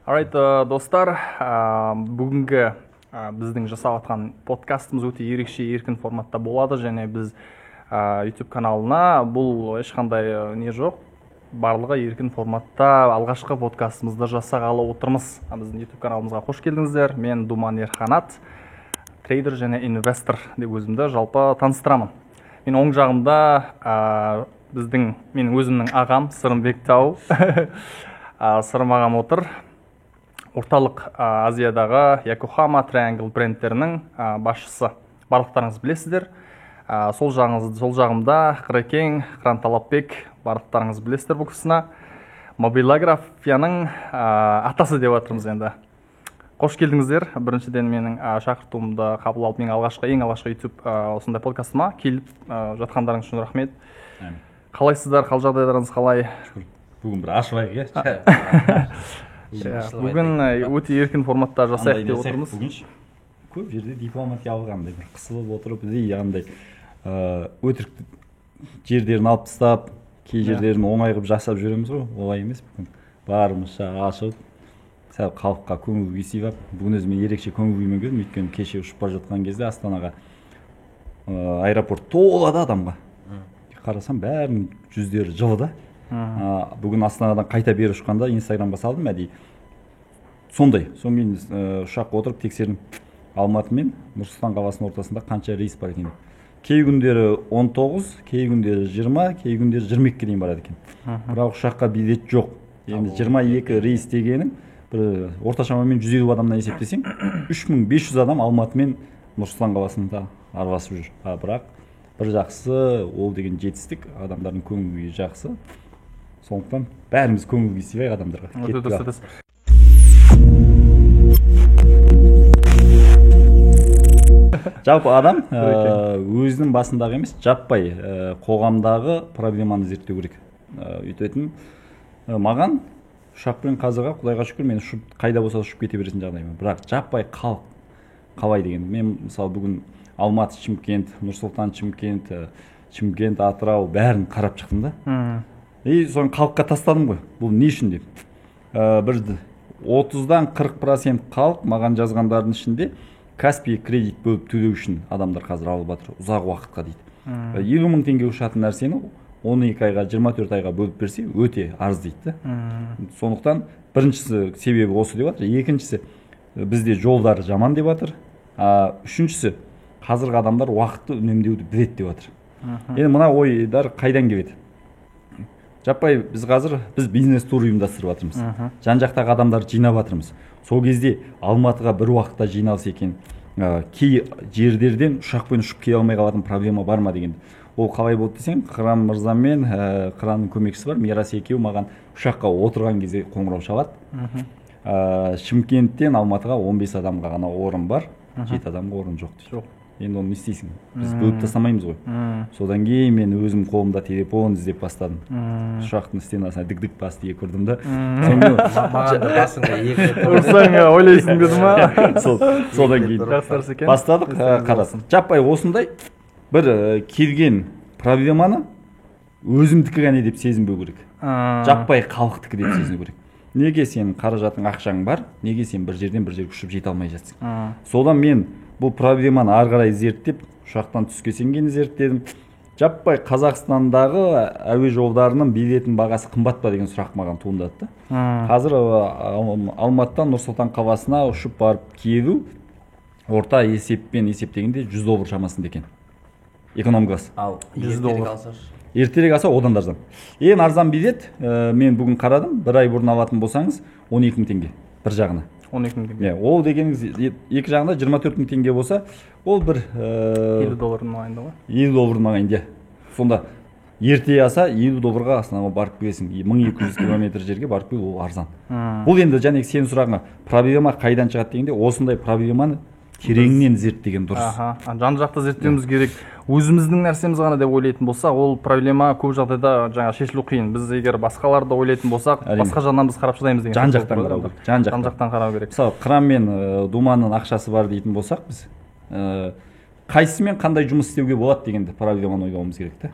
Достар, бүгінгі біздің жасап жатқан подкастымыз өте ерекше еркін форматта болады, және біз YouTube каналына бұл ешқандай не жоқ, барлығы еркін форматта алғашқы подкастымызды жасағалы отырмыз. Біздің YouTube каналымызға қош келдіңіздер. Мен Думан Ерханат, трейдер және инвестор деп өзімді жалпы таныстырамын. Мен оң жағымда менің өзімнің ағам Сырымбек Тау, Сырым ағам отыр. Орталық Азиядағы Yokohama Triangle брендтерінің басшысы. Барлықтарыңыз білесіздер. Сол жағымда Қырекең, Қыран Талапбек, барлықтарыңыз білесіздер бұл кісіні. Мобилографияның атасы деп жатырмыз енді. Қош келдіңіздер. Біріншіден менің шақыртуымды қабыл алып, ең алғашқы YouTube осындай подкастыма келіп жатқандарыңыз үшін рахмет. Қалайсыздар, қал жағдайларыңыз қалай? Бүгін бір ашылайық, Бүгін өте еркін форматта жасайық деп отырмыз. Көп жерде дипломатия алғандай бір қысылып отырып, андай өтірік жердерін алып тастап, кей жерлерін оңай қылып жасап жүреміз ғой, олай емес. Бүгін барымызша ашып, сәл халыққа көңіл күй сыйлап, бүгін өзіме ерекше көңіл күймен келдім, өйткені кеше ұшып бара жатқан кезде Астанаға аэропорт толады адамға. Қарасам бәрінің жүздері жылы да. Бүгін Астанадан қайта бері ұшқанда Инстаграмға салдым әдейі. Сонымен ұшаққа отырып тексердім. Алматы мен Нұр-Сұлтан қаласының ортасында қанша рейс бар екен. Кей күндері 19, кей күндері 20, кей күндері 22-ке дейін барады екен. Бірақ ұшаққа билет жоқ. Енді 22 рейс дегенің бір орта шамамен 150 адамнан есептесең, 3500 адам Алматы мен Нұр-Сұлтан қаласында араласып жүр. Бірақ бір жақсы, ол деген жетістік, адамдардың көңіл күйі жақсы. Сондықтан бәріміз көңіл күй сыйлайық адамдарға. Жалпы адам өзінің басындағы емес, жаппай қоғамдағы проблеманы зерттеу керек. Өйтетін маған ұшақпен қазірға Құдайға шүкір мен қайда болса ұшып кете беретін жағдайым. Бірақ жаппай халық қалай деген. Мен мысалы бүгін Алматы, Шымкент, Нұр-Сұлтан, Шымкент, Атырау бәрін қарап шықтым да. Соны халыққа тастадым ғой. Бұл не үшін деп. Бір 30-дан 40% халық маған жазғандардың ішінде Каспий кредит бөліп төлеу үшін адамдар қазір алып жатыр, ұзақ уақытқа дейді. 50 мың теңге ұшатын нәрсені 12 айға, 24 айға бөліп берсе, өте арз дейді. Сондықтан біріншісі себебі осы деп жатыр. Екіншісі бізде жолдар жаман деп жатыр. Үшіншісі қазіргі адамдар уақытты үнемдеуді біледі деп жатыр. Енді мына ойдар қайдан келеді? Жаппай біз бизнес тур ұйымдастырып жатырмыз. Жан-жақтағы адамдарды жинап жатырмыз. Сол кезде Алматыға бір уақытта жиналса екен, кей жерлерден ұшақпен ұшып келе алмай қалатын проблема бар ма деген. Ол қалай болды десең, Қыран мырза мен Қыранның көмекшісі бар, Мирас екеуі маған ұшаққа отырған кезде қоңырау шалады. Шымкенттен Алматыға 15 адамға ғана орын бар, 7 адамға орын жоқ дейді. Енді оны не істейсің? Біз бөліп тастамаймыз ғой. Содан кейін мен өзім қолымда телефон іздеп бастадым. Ұшақтың стенасына дік-дік бас тие көрдім да. Маған да басыңа ұрсаң ойлайсың деді ма? Содан кейін бастадық, қарасын. Жаппай осындай бір келген проблеманы өзімдікі ғана деп сезінбеу керек. Жаппай халықтікі деп сезіну керек. Неге сен қаражатың ақшаң бар, неге сен бір жерден бір жерге ұшып жете алмай жатсың? Содан мен бұл проблеманы ары қарай зерттеп, ұшақтан түскесен кейін зерттедім. Жаппай Қазақстандағы әуе жолдарының билетінің бағасы қымбат па деген сұрақ маған туындады. Қазір Алматыдан Нұр-Сұлтан қаласына ұшып барып келу орта есептегенде $100 шамасында екен. Эконом класс. Ал $100 ертерек алса одан да арзан. Ең арзан билет мен бүгін қарадым, бір ай бұрын алатын болсаңыз 12 мың теңге бір жағына. 12 мың теңге. Ол дегеніңіз екі жағында 24 мың теңге болса, ол бір $50 маңайында ғой. $50 маңайында. Сонда ерте алса $50 Астанаға барып келесің. 1200 км жерге барып келу ол арзан. Бұл енді және сен сұрағыңа проблема қайдан шығады дегенде, осындай проблеманы тереңінен зерттеген дұрыс. Жан-жақты зерттеуіміз керек. Өзіміздің нәрсеміз ғана деп ойлайтын болсақ, ол проблема көп жағдайда жаңа шешілу қиын. Біз егер басқаларды ойлайтын болсақ, басқа жағынан біз қарап шыдаймыз деген. Жан-жақтан қарау керек. Жан-жақтан қарау керек. Мысалы, Қыран мен Думанның ақшасы бар дейтін болсақ, біз қайсымен қандай жұмыс істеуге болады дегенді проблеманы ойлауымыз керек та.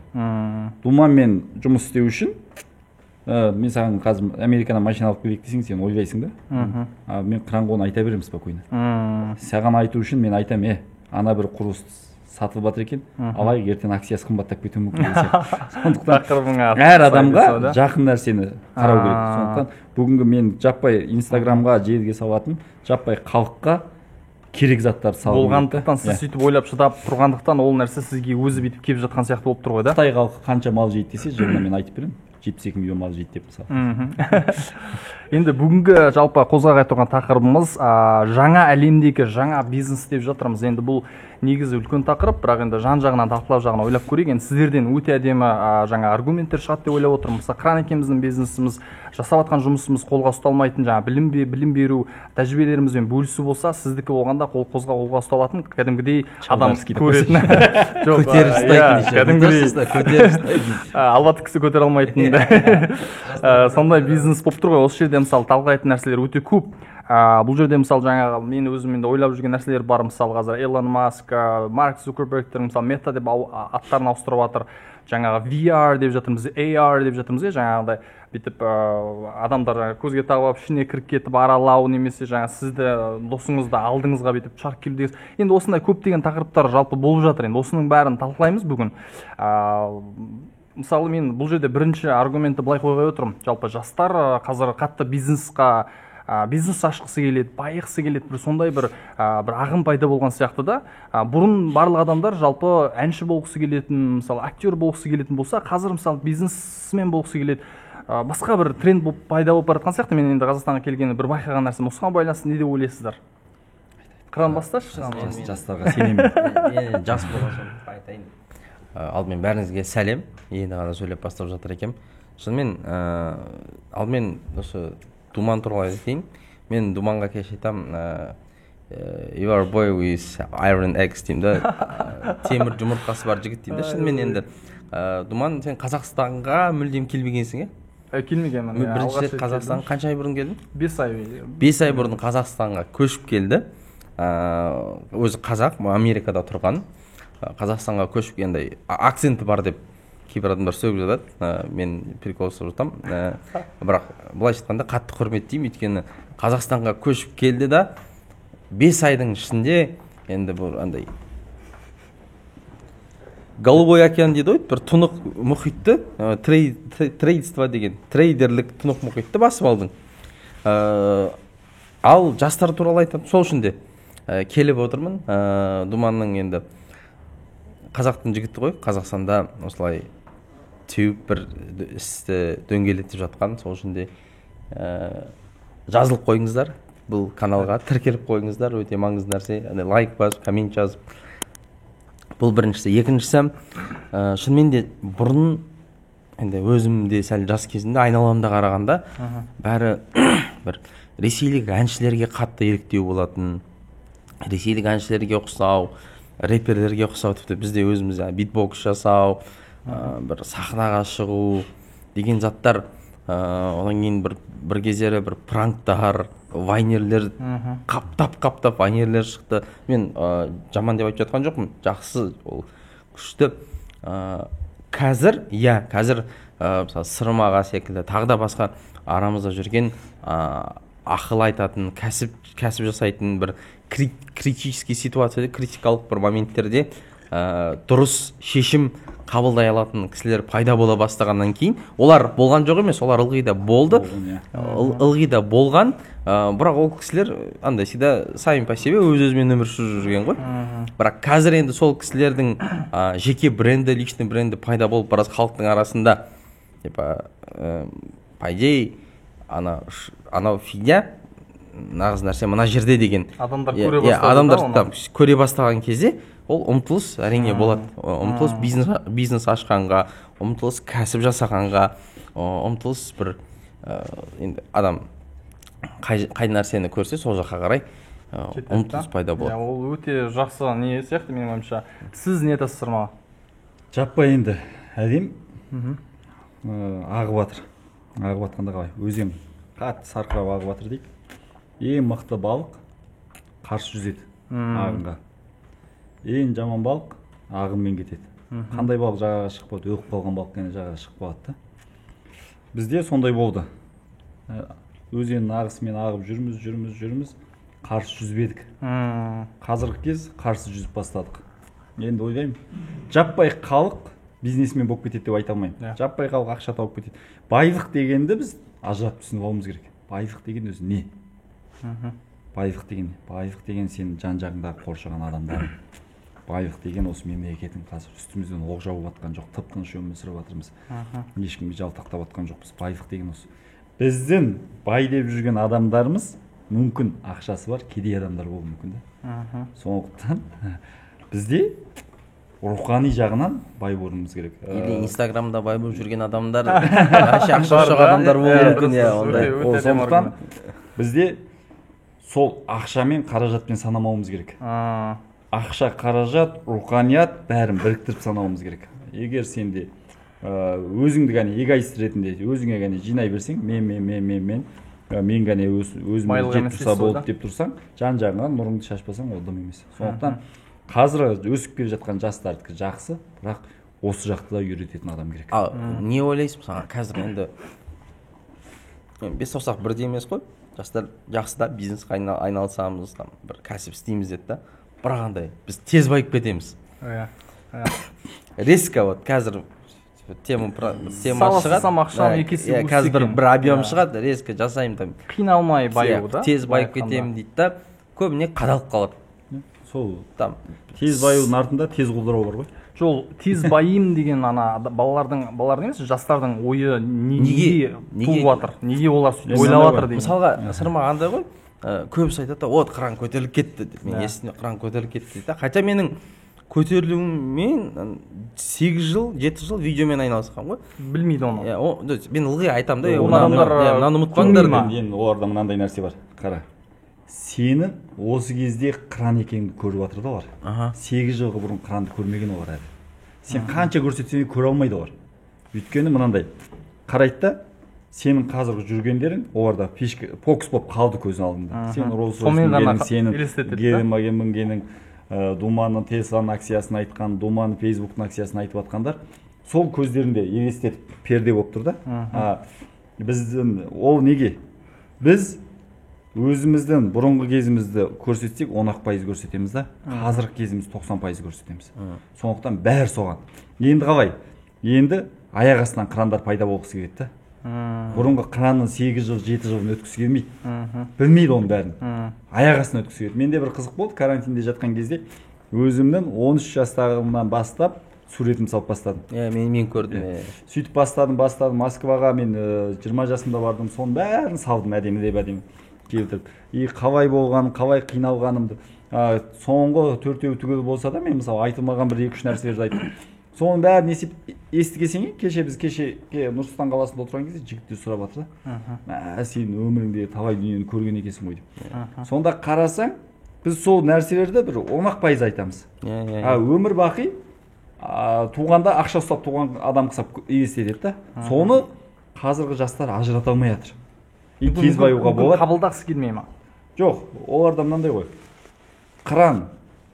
Думанмен жұмыс істеу үшін мен саған қазір Америкадан машина алып келейік десең, сен ойлайсың да. Мен қыраңғыны айта беремін спокойно. Саған айту үшін мен айтам, ана бір құрылыс сатылып жатыр екен, алайық, ертең акциясы қымбаттап кетуі мүмкін деген сияқты. Сондықтан әр адамға жақын нәрсені қарау керек. Сондықтан бүгінгі мен жаппай Инстаграмға желіге салатын, жаппай халыққа керек заттарды салу болғандықтан сіз сөйтіп ойлап шыдап тұрғандықтан ол нәрсе сізге өзі бүйтіп келіп жатқан сияқты болып тұр ғой да. Қытай халқы қанша мал жейді десе, жылына мен айтып беремін, 72 миллион мал жейді деп мысалы. Енді бүгінгі жалпы қозғағай тұрған тақырыбымыз жаңа әлемдегі жаңа бизнес деп жатырмыз. Енді бұл негізі үлкен тақырып, бірақ енді жан жағынан талқылау жағынан ойлап көрейік. Енді сіздерден өте әдемі жаңа аргументтер шығады деп ойлап отырмын. Мысалы, Қыран екеуміздің бизнесіміз, жасап жатқан жұмысымыз қолға ұсталмайтын жаңа білім беру тәжірибелерімізбен бөлісу болса, сіздікі болғанда қолға ұсталатын кәдімгідей адам көретін. Жоқ, кәдімгідей албатты кісі көтере алмайтын. Сондай бизнес болып тұр ғой. Осы жерде мысалы талқылайтын нәрселер өте көп. Бұл жерде мысалы жаңағы мен өзім ойлап жүрген нәрселер бар. Мысалы қазір Элон Маск, Марк Цукербергтер мысалы мета деп аттарын ауыстырып жатыр. Жаңағы VR деп жатырмыз, AR деп жатырмыз, жаңағыдай бүйтіп адамдар көзге тағып ішіне кіріп кетіп аралау, немесе жаңа сізді досыңызды алдыңызға бүйтіп шығарып келу деген. Енді осындай көптеген тақырыптар жалпы болып жатыр. Енді осының бәрін талқылаймыз бүгін. Мысалы мен бұл жерде бірінші аргументті былай қойғалы отырмын. Жалпы жастар қазір қатты бизнес ашқысы келеді, байықсы келеді, бір сондай бір ағым пайда болған сияқты да. Бұрын барлық адамдар жалпы әнші болғысы келетін, мысалы актер болғысы келетін болса, қазір мысалы бизнесмен болғысы келеді. Басқа бір тренд пайда болып баратқан сияқты. Мен енді Қазақстанға келгені бір байқаған нәрсем осыған байланысты. Не деп ойлайсыздар? Қыран басташы. Жастарға сенемін. Жас болған соң айтайын. Алдымен бәріңізге сәлем. Енді ғана сөйлеп бастап жатыр екем. Шынымен алдымен осы Думан туралы айтайын. Мен Думанға кеше айтам, you are a boy with iron eggs деймін да. Темір жұмыртқасы бар жігіт деймін да. Шынымен енді Думан, сен Қазақстанға мүлдем келмегенсің, келмегенмін. Бірінші рет Қазақстанға қанша ай бұрын келдің? 5 ай. 5 ай бұрын Қазақстанға көшіп келді. Өзі қазақ, Америкада тұрған. Қазақстанға көшіп келгенде акценті бар деп кейбір адамдар сөгіп жатады. Мен прикол ұстап жатам. Бірақ былайша айтқанда қатты құрметтеймін, өйткені Қазақстанға көшіп келді да 5 айдың ішінде енді бұл андай Голубой океан дейді ғой, бір тұнық мұхитты, трейдство деген, трейдерлік тұнық мұхитты басып алдың. Ал жастар туралы айтам, сол үшін де келіп отырмын. Думанның енді қазақтың жігіті ғой, Қазақстанда осылай теуіп бір істі дөңгелетіп жатқан. Сол үшін де жазылып қойыңыздар, бұл каналға тіркеліп қойыңыздар, өте маңызды нәрсе. Лайк басып, коммент жазып. Бұл біріншісі. Екіншісі, шынымен де бұрын енді өзімде сәл жас кезімде айналамда қарағанда бәрі бір ресейлік әншілерге қатты еліктеу болатын, ресейлік әншілерге ұқсау, рэперлерге ұқсау, тіпті бізде өзіміз битбокс жасау, бір сахнаға шығу деген заттар. Одан кейін бір кездері бір пранктар, вайнерлер қаптап вайнерлер шықты. Мен жаман деп айтып жатқан жоқпын, жақсы, ол күшті. Қазір мысалы Сырым аға секілді тағы да басқа арамызда жүрген ақыл айтатын, кәсіп жасайтын бір критический ситуацияда, критикалық бір моменттерде дұрыс шешім қабылдай алатын кісілер пайда бола бастағаннан кейін, олар болған жоқ емес, олар ылғи да болды, ылғи да болған, бірақ ол кісілер андай всегда сами по себе өз-өзімен өмір сүріп жүрген ғой. Бірақ қазір енді сол кісілердің жеке бренді, личный бренді пайда болып бараз халықтың арасында, по идее, анау фигня, нағыз нәрсе мына жерде деген адамдар көре бастаған кезде ол ұмтылыс әрине болады. Ұмтылыс бизнес ашқанға, ұмтылыс кәсіп жасағанға, ұмтылыс бір енді адам қай нәрсені көрсе сол жаққа қарай ұмтылыс пайда болады. Ол өте жақсы не сияқты менің ойымша. Сіз не айтасыз Сырма? Жаппай енді әдем ағып жатыр. Ағып жатқанда қалай? Өзен қатты сарқырап ағып жатыр дейік. Ең мықты балық қарсы жүзеді ағынға. Ең жаман балық ағынмен кетеді. Қандай балық жағаға шығып қалады? Өліп қалған балық жағаға шығып қалады да. Бізде сондай болды. Өзеннің ағысымен ағып жүрміз, қарсы жүзбедік. Қазіргі кез қарсы жүзіп бастадық. Енді ойлаймын, жаппай халық бизнесмен болып кетеді деп айта алмаймын. Жаппай халық ақша тауып кетеді. Байлық дегенді біз ажыратып түсініп алуымыз керек. Байлық деген өзі не? Байлық деген сенің жан-жағыңдағы қоршаған адамдар. Байлық деген осы мемлекеттің қазір үстімізден оқ жауып жатқан жоқ, тып-тыныш өмір сүріп жатырмыз. Ешкімге жалтақтап жатқан жоқпыз. Байлық деген осы. Біздің бай деп жүрген адамдарымыз мүмкін ақшасы бар, кедей адамдар болуы мүмкін да. Сондықтан бізде рухани жағынан бай болуымыз керек. Или инстаграмда бай болып жүрген адамдар ақша жоқ адамдар болуы мүмкін, иә, ондай. Сондықтан бізде сол ақшамен қаражатпен санамауымыз керек. Ақша, қаражат, руханият бәрін біріктіріп санауымыз керек. Егер сенде өзіңді ғана эгоист ретінде өзіңе ғана жинай берсең, мен ғана өзім жетіп тұрса болды деп тұрсаң, жан-жағыңнан нұрыңды шашпасаң, ол дым емес. Сондықтан қазір өсіп келе жатқан жастардікі жақсы, бірақ осы жақты да үйрететін адам керек. Не ойлайсың мысалға, қазір енді бес саусақ бірдей емес қой, жастар жақсы да бизнеске айналысамыз, бір кәсіп істейміз деді да, бірақ андай біз тез байып кетеміз. Резко вот қазір тема шығады, қазір бір объем шығады, резко жасаймын там, қиналмай баю да, тез байып кетемін дейді да, көбіне қадалып қалады. Сол там тез баюдың артында тез құлдырау бар ғой. Жол тез байым деген ана балалардың емес, жастардың ойы неге туып жатыр, неге олар сөйтіп ойлап жатыр деймін. Мысалға сырма андай ғой, көбісі айтады да, вот қыран көтеріліп кетті деп. Мен есімде қыран көтеріліп кетті дейді. Хотя менің көтерілуіммен 8 жыл 7 жыл видеомен айналысқан ғой. Білмейді оны. Мен ылғи айтамын да, мынаны ұмытпаңдар. Енді оларда мынандай нәрсе бар. Қара. Сені осы кезде қыран екеніңді көріп жатыр да олар. 8 жылғы бұрын қыранды көрмеген олар әлі. Сен қанша көрсетсең көре алмайды олар. Өйткені мынандай қарайды да, сенің қазіргі жүргендерің оларда фокус болып қалды көздің алдында. Сен Rolls-Royce сенің Гелен мінгенің, Думаның Тесланың акциясын айтқан, Думаның Фейсбуктың акциясын айтып жатқандар, сол көздерінде елестетіп перде болып тұр да. Біздің ол неге? Біз өзіміздің бұрынғы кезімізді көрсетсек 10% көрсетеміз да, қазіргі кезіміз 90% көрсетеміз. Сондықтан бәрі соған. Енді қалай? Енді аяқ астынан қырандар пайда болғысы келеді да. Бұрынғы қыранның 8 жыл 7 жылын өткісі келмейді. Білмейді оның бәрін. Аяқ астынан өткісі келеді. Менде бір қызық болды, карантинде жатқан кезде өзімнің 13 жастағымнан бастап суретімді салып бастадым. Мен көрдім. Сөйтіп бастадым. Москваға мен 20 жасымда бардым. Соның бәрін салдым әдемі келтіріп. Қалай болғаным, қалай қиналғанымды. Соңғы 4-еу түгел болса да мен мысалы айтылмаған бір 2-3 нәрселерді айттым. Соның бәрін естігесің, біз кеше Нұрсұлтан қаласында отырған кезде жігіттер сұрап жатыр да. Сен өміріңде талай дүниені көрген екенсің ғой деп. Сонда қарасаң, біз сол нәрселерді бір 10% айтамыз. Өмір бақи туғанда ақша ұстап туған адам қысап елестетеді да. Соны қазіргі жастар ажырата алмай жатыр. Тез баюға болады. Қабылдағысы келмей ма? Жоқ, оларда мынандай ғой. Қыран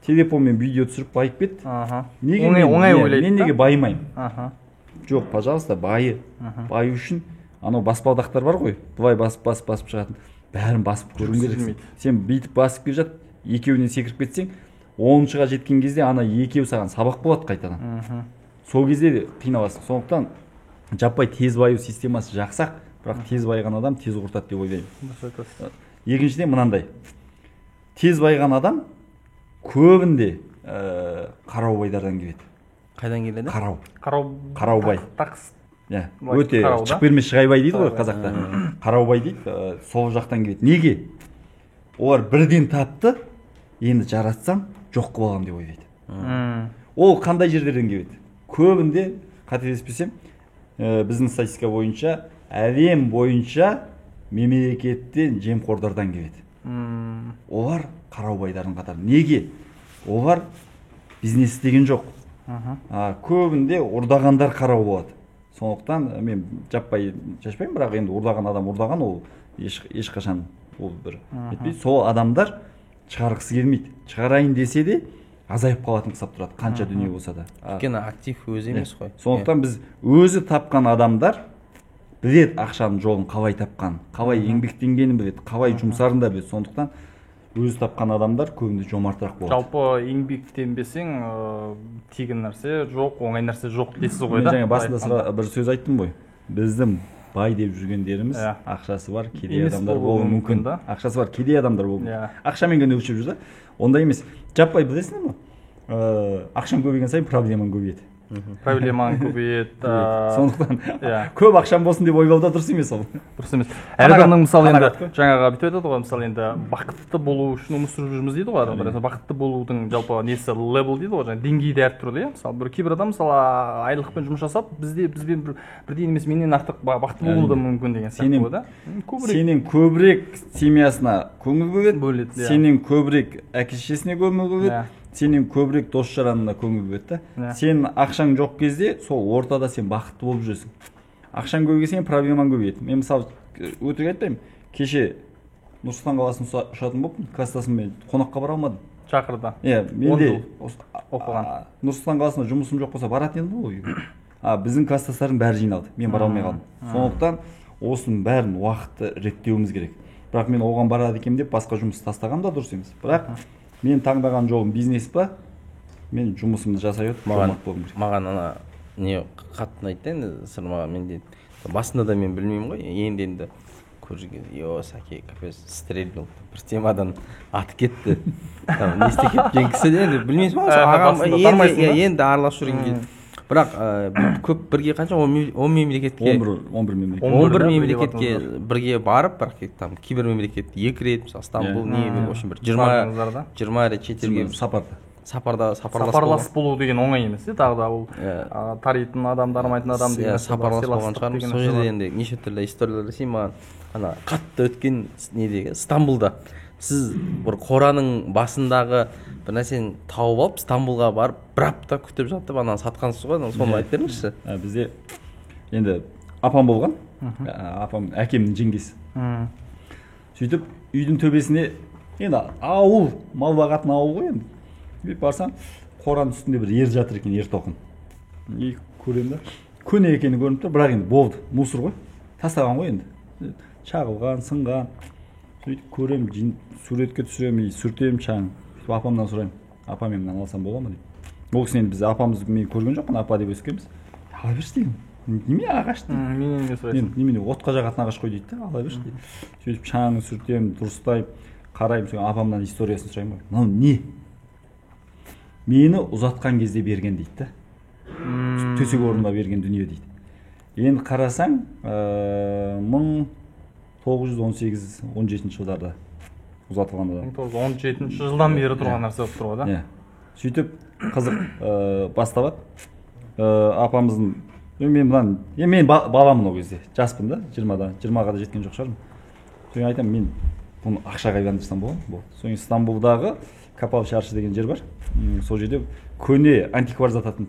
телефонмен видео түсіріп байып кетті. Оңай ойлайды. Мен неге байымаймын? Жоқ, пожалуйста, байы. Байы үшін анау баспалдақтар бар ғой. Бұлай басып шығатын. Бәрін басып көргің керек. Сен бүйтіп басып келе жатып, екеуінен секіріп кетсең, 10-шыға жеткен кезде ана екеуі саған сабақ болады қайтадан. Сол кезде де қиналасың. Сондықтан жаппай тез баю системасы жақсақ, бірақ тез байған адам тез құртады деп ойлаймын. Екіншіден мынандай. Тез байған адам көбінде қараубайдардан келеді. Қайдан келеді? Қараубай. Өте шық бермес шығайбай дейді ғой қазақта. Қараубай дейді, сол жақтан келеді. Неге? Олар бірден тапты, енді жаратсам жоқ қылып аламын деп ойлайды. Ол қандай жерлерден келеді? Көбінде, қателеспесем, біздің статистика бойынша, әлем бойынша мемлекеттен жемқордардан келеді. Олар қараубайдардың қатары. Неге? Олар бизнес істеген жоқ. Көбінде ұрдағандар қарау болады. Сондықтан мен жаппай шашпаймын, бірақ енді ұрдаған адам ұрдаған, ол ешқашан ол бір етпейді. Сол адамдар шығарғысы келмейді. Шығарайын десе де азайып қалатын қысап тұрады, қанша дүние болса да. Өйткені актив өзі емес қой. Сондықтан біз өзі тапқан адамдар біледі ақшаның жолын қалай тапқан, қалай еңбектенгенін біледі, қалай жұмсарын да біледі. Сондықтан өзі тапқан адамдар көбінде жомартырақ болады. Жалпы еңбектенбесең тегін нәрсе жоқ, оңай нәрсе жоқ дейсіз ғой Мен да. жаңа басында бір сөз айттым ғой. Біздің бай деп жүргендеріміз ақшасы бар кедей адамдар болуы мүмкін. Ақшасы бар кедей адамдар болуы мүмкін. Ақшамен ғана өлшеп жүр да. Ондай емес. Жаппай білесіңдер ме? Ақшаң көбейген сайын проблемаң көбейеді. Проблемаң көбейеді. Сондықтан көп ақшам болсын деп ойлау да дұрыс емес ол. Дұрыс емес. Әр адамның мысалы енді жаңағы бүйтіп айтады ғой, мысалы енді бақытты болу үшін өмір сүріп жүрміз дейді ғой адамдар. Бақытты болудың жалпы несі левел дейді ғой, жаңағы деңгейі де әртүрлі, иә. Мысалы бір кейбір адам мысалы айлықпен жұмыс жасап, бізбен бірдей емес, менен артық бақытты болуы да мүмкін деген сияқты ғой да. Сенен көбірек семьясына көңіл бөледі, сенен көбірек әке-шешесіне көңіл бөледі. Сенен көбірек дос жаранына көңіл бөледі да. Сен ақшаң жоқ кезде сол ортада сен бақытты болып жүресің. Ақшаң көбейсе сен проблемаң көбейеді. Мен мысалы өтірік айтпаймын. Кеше Нұр-Сұлтан қаласына ұшатын болып, кластасыммен қонаққа бара алмадым. Шақырды. Мен де Нұр-Сұлтан қаласына жұмысым жоқ болса баратын едім ғой. Біздің кластастардың бәрі жиналды. Мен бара алмай қалдым. Сондықтан осының бәрін уақытты реттеуіміз керек. Бірақ мен оған барады екенмін деп басқа жұмыс тастағам да дұрыс емес. Бірақ мен таңдаған жолым бизнес па, мен жұмысымды жасай өтіп жомарт болғым керек. Маған ана не қатты ұнайды енді Сырма, мен де басында да мен білмеймін ғой, енді көрген сәке капец стрельнул, бір темадан аты кетті, не істеп кеткен кісі де енді білмейсің ғой, енді араласып жүрген кезде. Бірақ көп бірге қанша 10 мемлекетке 11 мемлекетке бірге барып, бірақ там кейбір мемлекетте 2 рет, мысалы Стамбул, в общем бір 20 рет шетелге сапарласып болу деген оңай емес, тағы да ол тарайтын адам, дарымайтын адам деген сапарласып болған шығармыз. Сол жерде енді неше түрлі историялар естимін. Маған ана қатты өткен недегі Стамбулда сіз бір қораның басындағы бір нәрсені тауып алып Стамбулға барып бір апта күтіп жатып ананы сатқансыз ғой, соны айтып беріңізші. Бізде енді апам болған, апам әкемнің жеңгесі. Сөйтіп үйдің төбесіне, енді ауыл, мал бағатын ауыл ғой енді. Бүйтіп барсам, қораның үстінде бір ер жатыр екен, ер тоқым. Көремін да, көне екені көрініп тұр, бірақ енді болды, мусор ғой, тастаған ғой енді. Шағылған, сынған. Сөйтіп көремін, суретке түсіремін, сүртемін шағын. Апамдан сұраймын, апа мен мынаны алсам бола ма дейді. Ол кісі енді біз апамызды мен көрген жоқпын, апа деп өскенбіз. Ала берші деймін. Неме ағаш дейді. Менен не сұрайсың? Немене отқа жағатын ағаш қой дейді, ала берші дейді. Сөйтіп шаңын сүртемін, дұрыстаймын, қараймын, соң апамнан историясын сұраймын ғой. Мынау не? Мені ұзатқан кезде берген дейді да. Төсек орнына берген дүние дейді. Енді қарасаң, 1918-17 жылдарда ұзатылған адам. 1917 жылдан бері тұрған нәрсе болып тұр ғой да. Сөйтіп қызық басталады. Апамыздың мен баламын ол кезде, жаспын да, 20-ға да жеткен жоқ шығармын. Соң айтамын, мен бұны ақшаға айландырсам болады. Соң Стамбулдағы Капал Чаршы деген жер бар. Сол жерде көне антиквар сататын.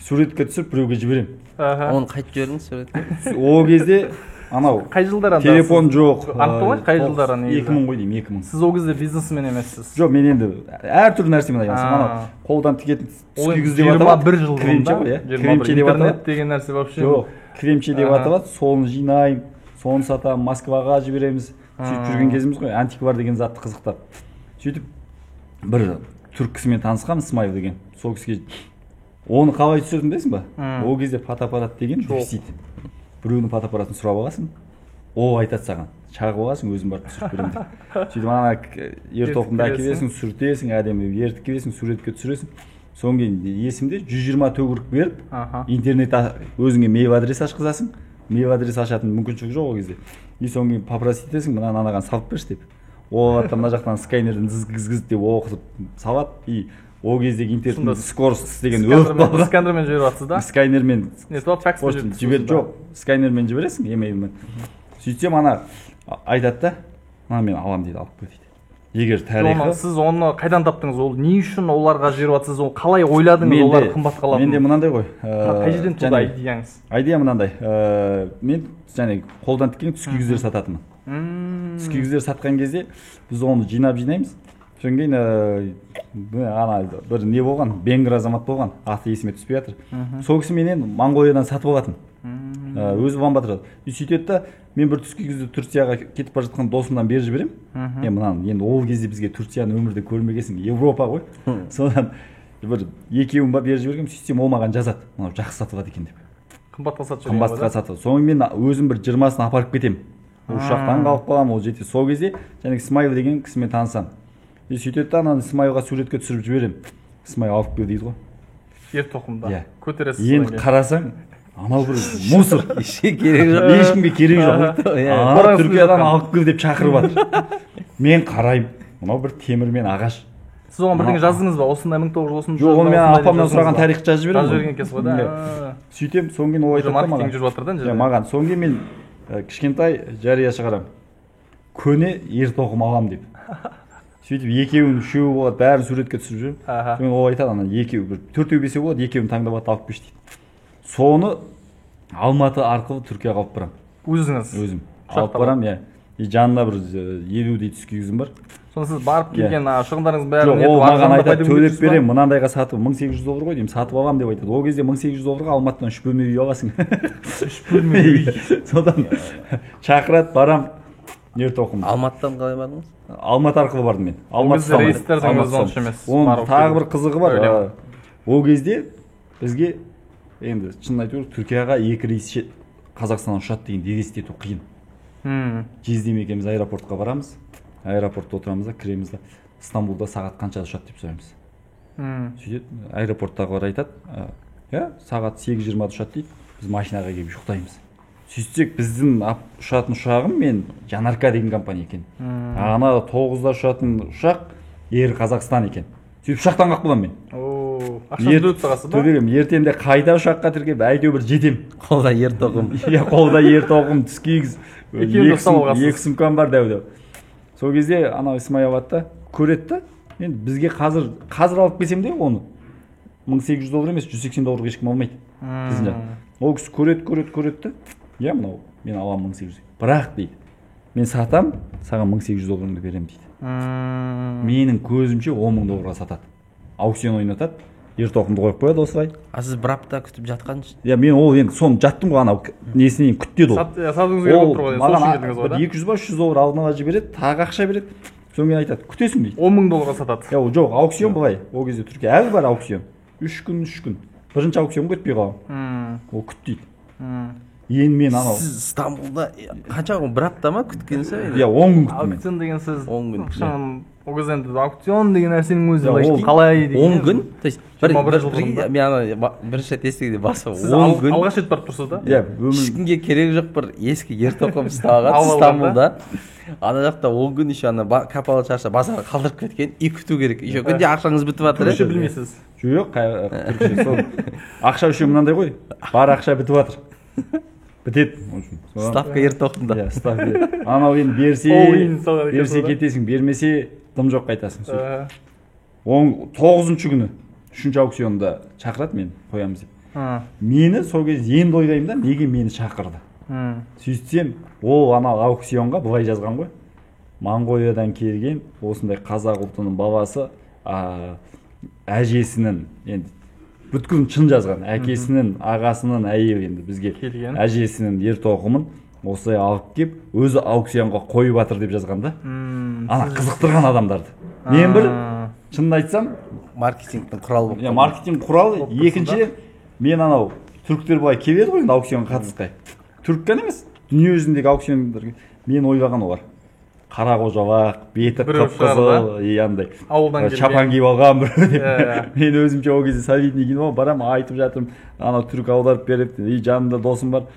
Суретке түсіріп біреуге жіберемін. Оны қайтып жіберіңіз суретке. Ол кезде анау қай жылдары телефон жоқ. Анықталмайды қай жылдары негізі? 2000 ғой деймін, 2000. Сіз ол кезде бизнесмен емессіз. Жоқ, мен енді әртүрлі нәрсемен айналысамын. Анау қолдан тігетін түскігіз деп аталады. 21 жыл бұрын. Кремче деп аталады. Деген нәрсе вообще. Жоқ, кремче деп аталады. Соны жинаймын, соны сатамын, Москваға жібереміз. Сөйтіп жүрген кезіміз ғой, антиквар деген затты қызықтап. Сөйтіп бір түрік кісімен танысқам, Смайыл деген. Сол кісіге оны қалай түсірдім дейсің ба? Ол кезде фотоаппарат деген висит. Біреудің фотоаппаратын сұрап аласың, ол айтады саған, шағып аласың, өзің барып түсіріп беремін деп. Сөйтіп ана ер тоқымды әкелесің, сүртесің, әдемі ертіп келесің, суретке түсіресің. Содан кейін есімде 120 төгірік беріп, интернет өзіңе мейл адрес ашқызасың. Мейл адрес ашатын мүмкіншілік жоқ ол кезде. Содан кейін попросить етесің, мынаны анаған салып берші деп. Ол мына жақтан скайнерден зыз деп оқытып салады. И ол кездегі интернеттің скорость деген өліп қалған. Сканермен жіберіп жатсыз да? Скайнермен. Факспен жоқ, скайнермен жібересің, емейлмен. Сөйтсем ана айтады да, мына мен аламын дейді, алып кел дейді. Егер тарихы... Сіз оны қайдан таптыңыз? Ол не үшін оларға жіберіп жатсыз? Ол қалай ойладыңыз олар қымбат қалатын? Менде мынандай ғой. Қай жерден туды идеяңыз? Идея мынандай. Мен және қолдан тіккен түскі күздер сататынмын. Түскі күздер сатқан кезде біз оны жинаймыз. Содан кейін ана бір не болған, бенгір азамат болған, аты есіме түспей жатыр. Сол кісі менен Монғолиядан сатып алатын. өзі Улан Батырда. Сөйтеді да мен бір түскі кезде Турцияға кетіп бара жатқан досымдан беріп жіберемін. Мынаны енді ол кезде бізге Турцияны өмірде көрмегенсің, Европа ғой. Содан бір екеуін ба беріп жібергенмін, сөйтсем ол маған жазады, мынау жақсы сатылады екен деп. Қымбатқа сатып жүрген. Қымбатқа сатылады. Соны мен өзім бір 20-сын апарып кетемін. Ұшақтан қалып қаламын, ол жетеді. Сол кезде жаңағы Смайл деген кісімен танысамын. Сөйтеді да ананы Смайлға суретке түсіріп жіберемін. Смайл алып кел дейді ғой. Ер тоқымда. Көтересіз. Енді қарасаң, анау бір мусор. Керек жоқ. Ешкімге керек жоқ. Түркиядан алып кел деп шақырып жатыр. Мен қараймын, мынау бір темір мен ағаш. Сіз оған бірдеңе жаздыңыз ба? Осындай 1930 жоқ, оны мен апамнан сұраған тарих жазып жіберемін. Жазып жіберген екенсіз ғой да. Сөйтем, содан кейін ол айтады да маркетинг жүріп жатыр да. Маған содан кейін мен кішкентай жария шығарамын. Көне ер тоқым алам деп. Сөйтіп екеуін үшеуі болады, бәрін суретке түсіріп жүремін. Содан ол айтады, ана екеуі бір төртеу бесеу болады, екеуін таңдап алып беш дейді. Соны Алматы арқылы Түркияға алып барамын. Өзіңіз? Өзім. Алып барамын, иә. Жанында бір 50-дей түскүйізім бар. Соны сіз барып келген шығындарыңыз бәрін ол маған айтады, төлеп беремін, мынандайға сатып $1800 ғой деймін, сатып алам деп айтады. Ол кезде $1800-ға Алматыдан 3 бөлме үй аласың. 3 бөлме үй. Содан шақырады, барам, ер тоқым. Алматыдан қалай бардыңыз? Алматы арқылы бардым мен. Алматы рейстердің өзі онша емес. Оның тағы бір қызығы бар. Ол кезде бізге енді шынын айту керек, Түркияға 2 рейс Қазақстаннан ұшады деген елестету қиын. Жездем екеуміз аэропортқа барамыз. Аэропортта отырамыз да, кіреміз да, Стамбулда сағат қаншада ұшады деп сұраймыз. Сөйтеді, аэропорттағылар айтады, сағат 8:20-да ұшады дейді. Біз машинаға келіп ұйықтаймыз. Сөйтсек, біздің ұшатын ұшағым мен Жанарка деген компания екен. Ана 9-да ұшатын ұшақ Air Қазақстан екен. Сөйтіп ұшақтан қалып қаламын мен. Ақшаны төлеп тағасыз ба? Төлегем, ертеңде қайта ұшаққа тіркеп, әйтеуір бір жетем. Қолда ер тоқым. Қолда ер тоқым, түскейгіз. Екі сумкам бар дәу-дәу. Сол кезде анау Исмаил атты көреді да, енді бізге қазір алып келсем де оны $1800 емес, $180 ешкім алмайды. Ол кісі көреді да, иә мынау мен аламын 1800. Бірақ дейді, мен сатам, саған $1800 беремін дейді. Менің көзімше $10,000 сатады. Аукцион ойнатады, ер тоқымды қойып қояды осылай. Сіз бір апта күтіп жатқансыз? Иә, мен ол енді соны жаттым ғой, анау несінен күтеді ол. Сатыңыз келіп отыр ғой, сол үшін келдіңіз ғой да? $200-300 алдын ала жібереді, тағы ақша береді. Содан кейін айтады, күтесің дейді. $10,000 сатады. Жоқ, аукцион былай. Ол кезде Түркия әлі бар аукцион. 3 күн. Бірінші аукционға өтпей қалам. Ол күт дейді. Енді мен анау. Сіз Стамбулда қанша күн, бір апта ма күткенсіз? Иә, 10 күн күттім мен. Аукцион деген сіз 10 күн. Ол кезде енді аукцион деген нәрсенің өзі қалай деген. 10 күн? То есть мен ана бірінші рет естігенде басы 10 күн. Алғаш рет барып тұрсыз да? Иә, ешкімге керек жоқ бір ескі ер тоқым ұстаған Стамбулда. Ана жақта 10 күн еще ана капалы шарша базарға қалдырып кеткен, и күту керек. Еще күнде ақшаңыз бітіп жатыр. Түркше білмейсіз. Жоқ, ақша үшін мынандай ғой, бар ақша бітіп жатыр. Бітеді. Ставка ер тоқымда. Иә, ставка. Анау енді берсе кетесің, бермесе дым жоқ қайтасың. 9-шы күні 3-ші аукционда шақырады, мен қоямыз деп. Мені сол кезде енді ойлаймын да, неге мені шақырды. Сөйтсем, ол анау аукционға былай жазған ғой. Моңғолиядан келген осындай қазақ ұлтының баласы әжесінің, енді бүткіл шын жазған, әкесінің, ағасының әйелі енді бізге әжесінің ер тоқымын осылай алып кеп, өзі аукционға қойып жатыр деп жазған да. Ана қызықтырған адамдарды. Мен бір шынын айтсам, маркетингтің құралы болып. Маркетинг құралы. Екіншіден, мен анау түріктер былай келеді ғой, аукционға қатысқай. Түрік қана емес, дүние жүзіндегі аукциондарға мен ойлаған олар. Қара қожалақ, беті қып-қызыл, андай шапан киіп алған бір деп. Мен өзімше ол кезде солидный киініп барам, айтып жатырмын, анау түрік аударып беріп, жанымда досым бар.